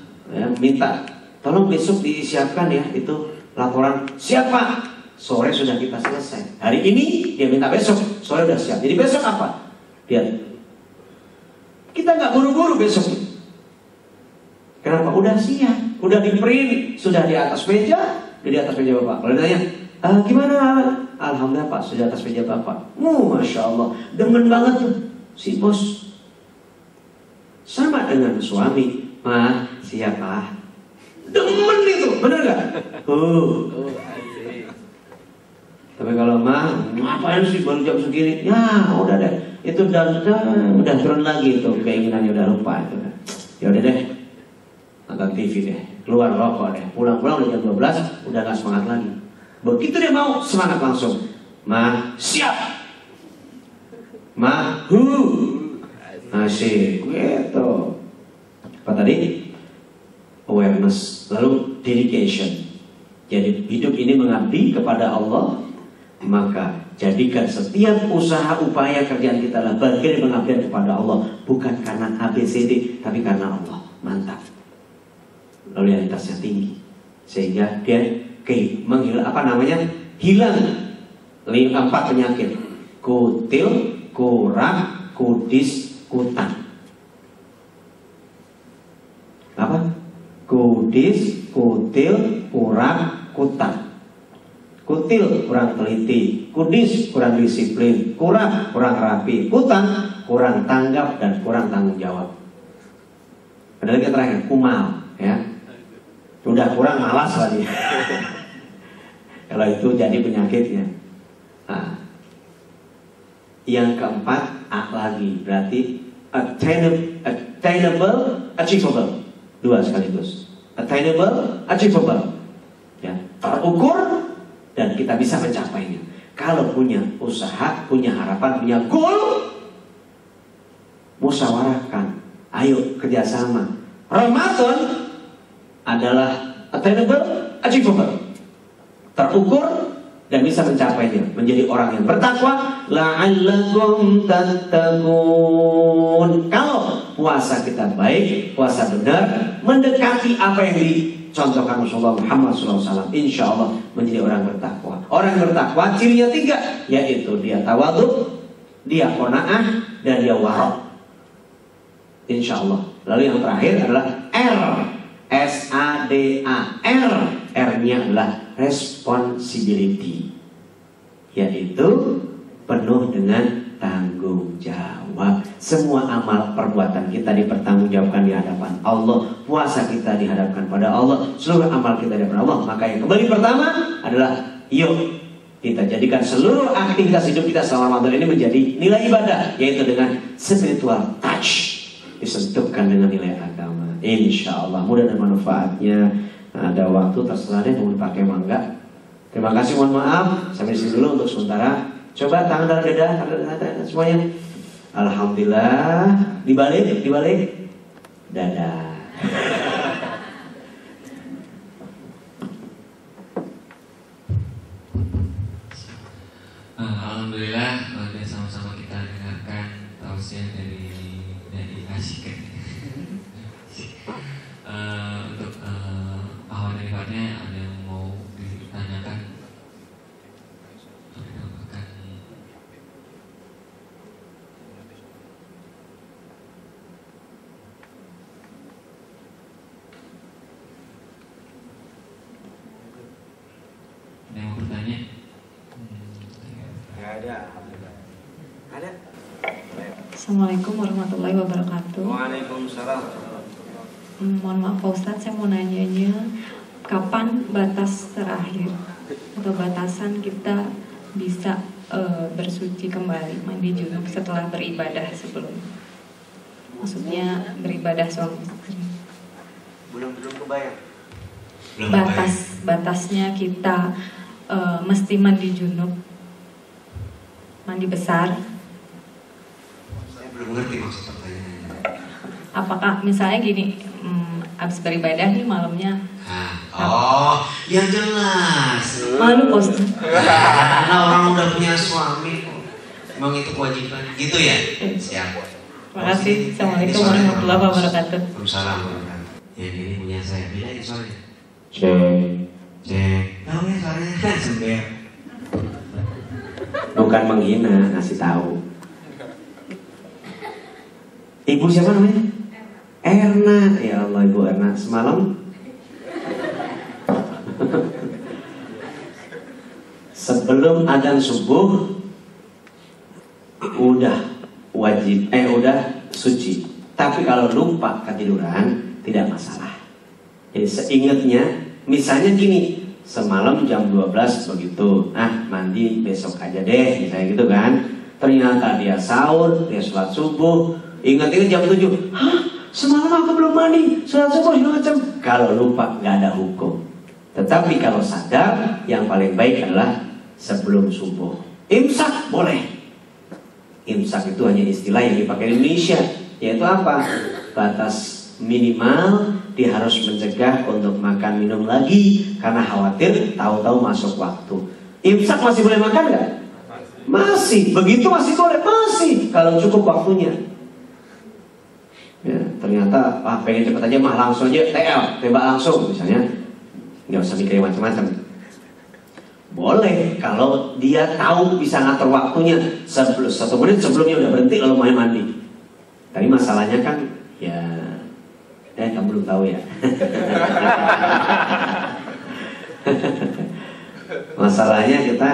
minta, tolong besok disiapkan ya itu laporan, siapa? Sore sudah kita selesai. Hari ini dia minta besok, sore udah siap. Jadi besok apa? Lihat, kita nggak buru-buru besok. Kenapa? Udah siap, udah di print, sudah di atas meja, di atas meja Bapak. Kalau ditanya, gimana? Alhamdulillah Pak, sudah atas meja Bapak. Masya Allah, demen banget tuh si bos. Sama dengan suami, siapa? Demen itu, bener gak? Tapi kalau ngapain sih baru jam segini? Ya udah deh, itu udah turun lagi itu keinginannya, udah lupa itu. Ya udah deh, nonton TV deh, keluar rokok deh, pulang-pulang udah jam 12, udah gak semangat lagi. Begitu dia mau, semangat langsung. Siap. Asik, gitu. Apa tadi? Awareness, lalu dedication. Jadi hidup ini mengabdi kepada Allah, maka jadikan setiap usaha upaya kerjaan kita adalah bagian pengabdian kepada Allah, bukan karena ABCD, tapi karena Allah. Mantap. Loyalitasnya tinggi, sehingga dia hilang 4 penyakit: kutil, kurang, kudis, kutang. Apa? Kudis, kutil, kurang, kutang. Kutil kurang teliti, kudis kurang disiplin, kurang rapi, kutang kurang tanggap dan kurang tanggung jawab. Ada lagi yang terakhir, kumal, ya. Udah kurang, malas lagi. Kalau itu jadi penyakitnya. Yang keempat, lagi berarti attainable, achievable. 2 sekaligus. Attainable, achievable. Ya, terukur dan kita bisa mencapainya. Kalau punya usaha, punya harapan, punya goal, musyawarahkan. Ayo kerjasama. Ramadan adalah attainable, achievable, terukur dan bisa mencapainya. Menjadi orang yang bertakwa. La'allakum tattaqun. Kalau puasa kita baik, puasa benar, mendekati apa yang dicontohkan Rasulullah Muhammad SAW, insya Allah menjadi orang bertakwa. Orang yang bertakwa cirinya 3, yaitu dia tawadhu, dia qanaah, dan dia warok. Insya Allah. Lalu yang terakhir adalah SADA. R-nya adalah responsibility, yaitu penuh dengan tanggung jawab. Semua amal perbuatan kita dipertanggungjawabkan di hadapan Allah. Puasa kita dihadapkan pada Allah. Seluruh amal kita dihadapkan Allah. Maka yang kembali pertama adalah, yuk kita jadikan seluruh aktivitas hidup kita selama Ramadan ini menjadi nilai ibadah, yaitu dengan spiritual touch, disentuhkan dengan nilai agama. Insya Allah mudah dan manfaatnya. Ada waktu terserah deh mau dipakai mangga. Terima kasih, mohon maaf. Sampai di sini dulu untuk sementara. Coba tangan dalam dada semuanya. Alhamdulillah. Dibalik dada. Alhamdulillah, sama-sama kita dengarkan tausiah dari Asyik. Untuk awal daripadanya ada yang mau ditanyakan? Ada yang mau bertanya? Nggak ada. Ada. Assalamualaikum warahmatullahi wabarakatuh. Waalaikumsalam. Mohon maaf Pak Ustadz, saya mau nanyanya, kapan batas terakhir atau batasan kita bisa bersuci kembali, mandi junub setelah beribadah sebelumnya? Maksudnya beribadah suami istri. Belum kebayang. Batasnya kita mesti mandi junub, mandi besar. Saya belum ngerti maksud pertanyaannya. Apakah misalnya gini, abis beribadah nih malamnya, yang jelas. malu Pak Ustadz. Karena orang udah punya suami, emang itu kewajiban, gitu ya? Siap. Terima kasih. Assalamualaikum warahmatullahi wabarakatuh. Waalaikumsalam warahmatullahi wabarakatuh. Yang ini punya saya, bedain soalnya. Cek. Cek. dong ya suaranya sember. Bukan menghina, ngasih tahu. Ibu siapa namanya? Erna. Ya Allah, Ibu Erna. Semalam sebelum adzan subuh udah wajib, udah suci. Tapi kalau lupa ketiduran tidak masalah. Jadi seingatnya, misalnya gini, semalam jam 12 begitu, mandi besok aja deh, misalnya gitu kan. Ternyata dia sahur, dia sholat subuh, ingat-ingat jam 7, semalam aku belum mandi, sholat subuh segala macam. Kalau lupa nggak ada hukum. Tetapi kalau sadar, yang paling baik adalah sebelum subuh. Imsak boleh. Imsak itu hanya istilah yang dipakai di Indonesia, yaitu apa? Batas minimal dia harus mencegah untuk makan minum lagi karena khawatir tahu-tahu masuk waktu. Imsak masih boleh makan nggak? Masih. Begitu masih boleh, masih kalau cukup waktunya. Ya, ternyata pengen cepet aja langsung aja tembak langsung misalnya, nggak usah mikirin macam-macam. Boleh kalau dia tahu bisa ngatur waktunya 1 menit sebelumnya udah berhenti lalu main mandi. Tapi masalahnya kan ya kamu belum tahu ya. Masalahnya kita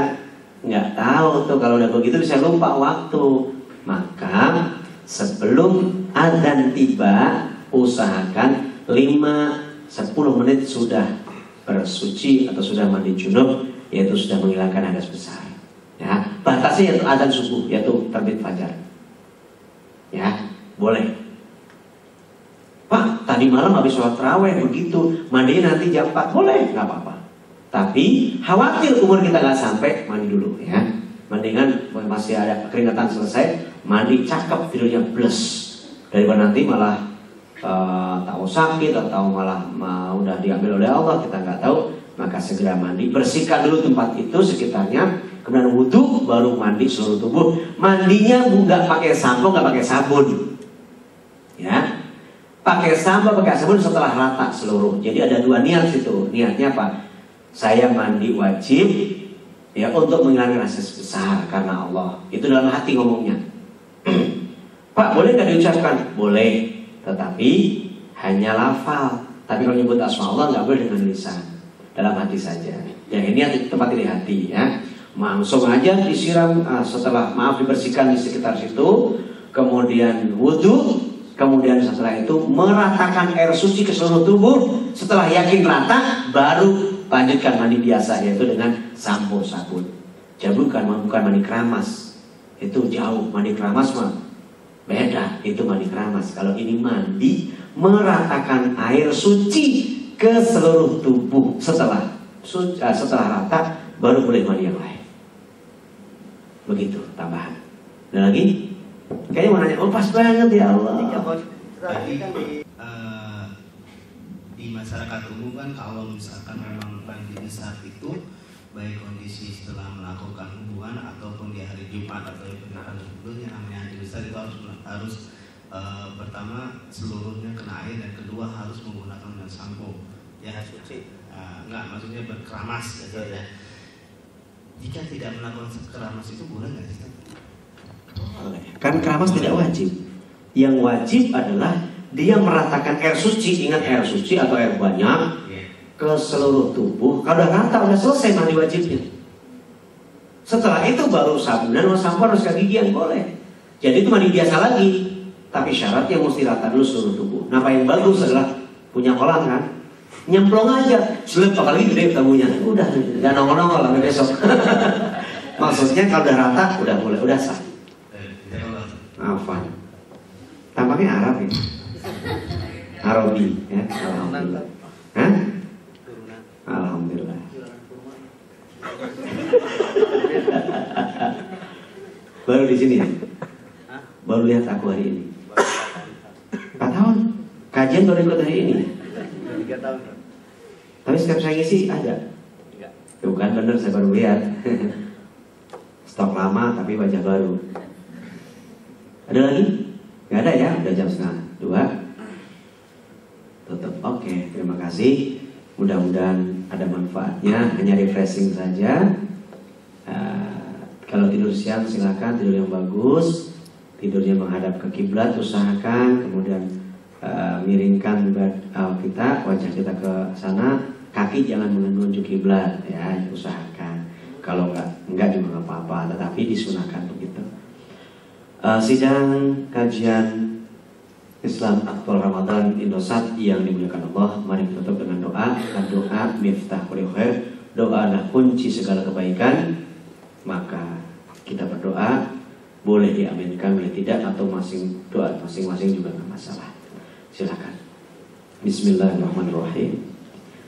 nggak tahu tuh, kalau udah begitu bisa lupa waktu. Maka sebelum adzan tiba usahakan 5-10 menit sudah bersuci atau sudah mandi junub, yaitu sudah menghilangkan hadas besar. Ya, batasnya yaitu adzan subuh, yaitu terbit fajar. Ya, boleh. Pak, tadi malam habis sholat tarawih begitu, mandinya nanti jam 4, boleh, nggak apa-apa. Tapi khawatir umur kita nggak sampai, mandi dulu ya. Mendingan masih ada keringatan selesai, mandi cakep tidurnya bless, daripada nanti malah tahu sakit atau malah udah diambil oleh Allah, kita nggak tahu. Maka segera mandi, bersihkan dulu tempat itu sekitarnya, kemudian wudhu, baru mandi seluruh tubuh. Mandinya nggak pakai sampo, nggak pakai sabun, ya. Pakai sampo, pakai sabun setelah rata seluruh. Jadi ada 2 niat situ. Niatnya apa? Saya mandi wajib, ya, untuk menghilangkan rasa besar karena Allah. Itu dalam hati ngomongnya. Pak, boleh nggak diucapkan? Boleh, tetapi hanya lafal. Tapi kalau nyebut asma Allah nggak boleh dengan lisan, dalam hati saja. Ya, ini tempat di hati ya. Langsung aja disiram setelah dibersihkan di sekitar situ, kemudian wudhu. Kemudian setelah itu meratakan air suci ke seluruh tubuh. Setelah yakin rata, baru lanjutkan mandi biasa, yaitu dengan sampo sabun. Jadi bukan mandi keramas. Itu jauh, mandi keramas mah beda, itu mandi keramas. Kalau ini mandi meratakan air suci ke seluruh tubuh. Setelah rata, baru boleh mandi yang lain. Begitu tambahan. Ada lagi? Kayaknya mau nanya, pas banget ya Allah. Tadi di masyarakat umum kan kalau misalkan memang mandi besar itu baik kondisi setelah melakukan hubungan ataupun di hari Jumat atau hari sebelumnya, namanya mandi besar itu harus pertama seluruhnya kena air, dan kedua harus menggunakan sampo. Ya suci. Enggak, maksudnya berkeramas gitu ya. Jika tidak melakukan keramas itu boleh nggak sih? Kan keramas tidak wajib. Yang wajib adalah dia meratakan air suci. Ingat, air suci atau air banyak ke seluruh tubuh. Kalau udah rata, udah selesai mandi wajibnya. Setelah itu baru sabunan atau sampo harus gigian boleh. Jadi itu mandi biasa lagi. Tapi syaratnya mesti rata dulu seluruh tubuh. Nah, yang bagus adalah punya kolam kan, nyemplung aja, selip apalagi gede tamunya. Udah, jangan nongol-nongol sampai besok. Maksudnya kalau udah rata, udah mulai, udah sah. Apa? Tampaknya Arab ya? Arabi ya? Alhamdulillah. Hah? Alhamdulillah. Baru di sini ya? Baru lihat aku hari ini. 4 tahun. Kajian baru ikut hari ini. 3 tahun. Tapi setiap saya ngisi ada. Bukan bener, saya baru lihat. Stok lama tapi wajah baru. Ada lagi? Gak ada ya? Udah jam 1:30. Tutup. Oke, terima kasih. Mudah-mudahan ada manfaatnya, hanya refreshing saja. Kalau tidur siang silakan tidur yang bagus, tidurnya menghadap ke kiblat, usahakan. Kemudian miringkan kita, wajah kita ke sana, kaki jangan menuju kiblat, ya, usahakan. Kalau enggak juga nggak apa-apa, tetapi disunahkan begitu. Sidang kajian Islam Aktual Ramadan Indosat yang dimuliakan Allah, mari kita tutup dengan doa. Doa miftahul khair, doa adalah kunci segala kebaikan. Maka kita berdoa, boleh diaminkan, boleh tidak, atau doa masing-masing juga nggak masalah. Silakan. Bismillahirrahmanirrahim.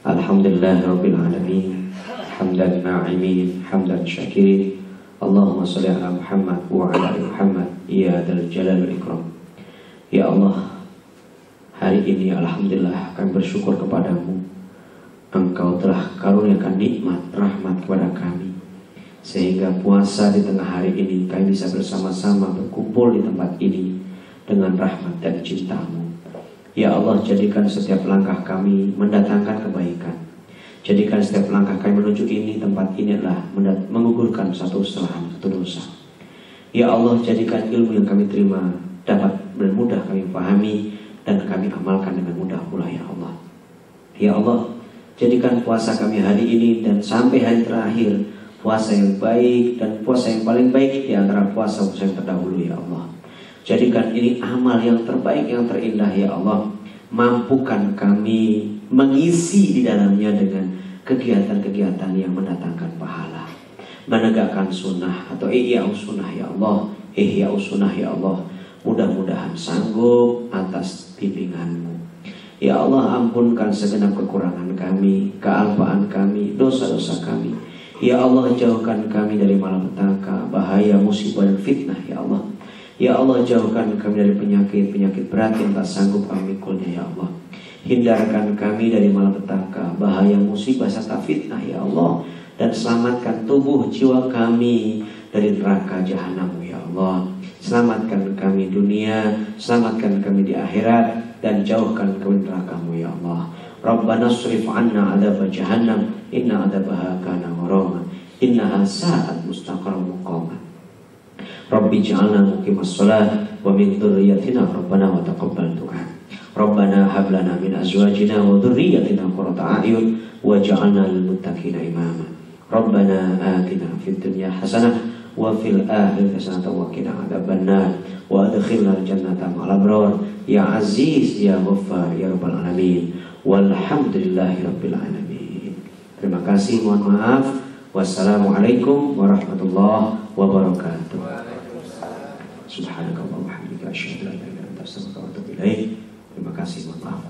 Alhamdulillahirabbil alamin. Hamdan na'imin, hamdan syakirin. Allahumma shalli ala Muhammad wa ala ali Muhammad ya dzal jalal wal ikram. Ya Allah, hari ini alhamdulillah kami bersyukur kepadamu. Engkau telah karuniakan nikmat rahmat kepada kami, sehingga puasa di tengah hari ini kami bisa bersama-sama berkumpul di tempat ini dengan rahmat dan cintamu. Ya Allah, jadikan setiap langkah kami mendatangkan kebaikan. Jadikan setiap langkah kami menuju tempat ini adalah menggugurkan satu kesalahan, satu dosa. Ya Allah, jadikan ilmu yang kami terima dapat bermudah kami pahami dan kami amalkan dengan mudah pula ya Allah. Ya Allah, jadikan puasa kami hari ini dan sampai hari terakhir puasa yang baik dan puasa yang paling baik di antara puasa-puasa yang terdahulu ya Allah. Jadikan ini amal yang terbaik, yang terindah ya Allah. Mampukan kami mengisi di dalamnya dengan kegiatan-kegiatan yang mendatangkan pahala, menegakkan sunnah atau ihya sunnah ya Allah, ihya sunnah ya Allah. Mudah-mudahan sanggup atas bimbinganmu. Ya Allah, ampunkan segenap kekurangan kami, kealpaan kami, dosa-dosa kami. Ya Allah, jauhkan kami dari malapetaka, bahaya, musibah dan fitnah ya Allah. Ya Allah, jauhkan kami dari penyakit-penyakit berat yang tak sanggup kami mikulnya ya Allah. Hindarkan kami dari malapetaka, bahaya, musibah serta fitnah ya Allah. Dan selamatkan tubuh jiwa kami dari neraka jahanam ya Allah. Selamatkan kami dunia, selamatkan kami di akhirat, dan jauhkan kami neraka-Mu ya Allah. Rabbana srif anna adzab jahannam inna adzabaha kana gharama innaha sa'at mustaqarran muqama. Rabbi ij'alna muqimas shalah wa min dzurriyyatina rabbana wa taqabbal du'a. Rabbana hab lana min azwajina wa dzurriyyatina qurrata a'yun waj'alna lil muttaqina imama. Rabbana atina fid dunya hasanah wa fil akhirati hasanatan wa qina adzabannar wa adkhilna jannata ma'al abrar ya aziz ya ghaffar ya rabbal alamin walhamdulillahi rabbil alamin. Terima kasih, mohon maaf. Wassalamualaikum warahmatullahi wabarakatuh. Subhanakallahumma wa bihamdika asyhadu an la ilaha illa anta astaghfiruka wa atubu ilaik. Terima kasih, mohon maaf.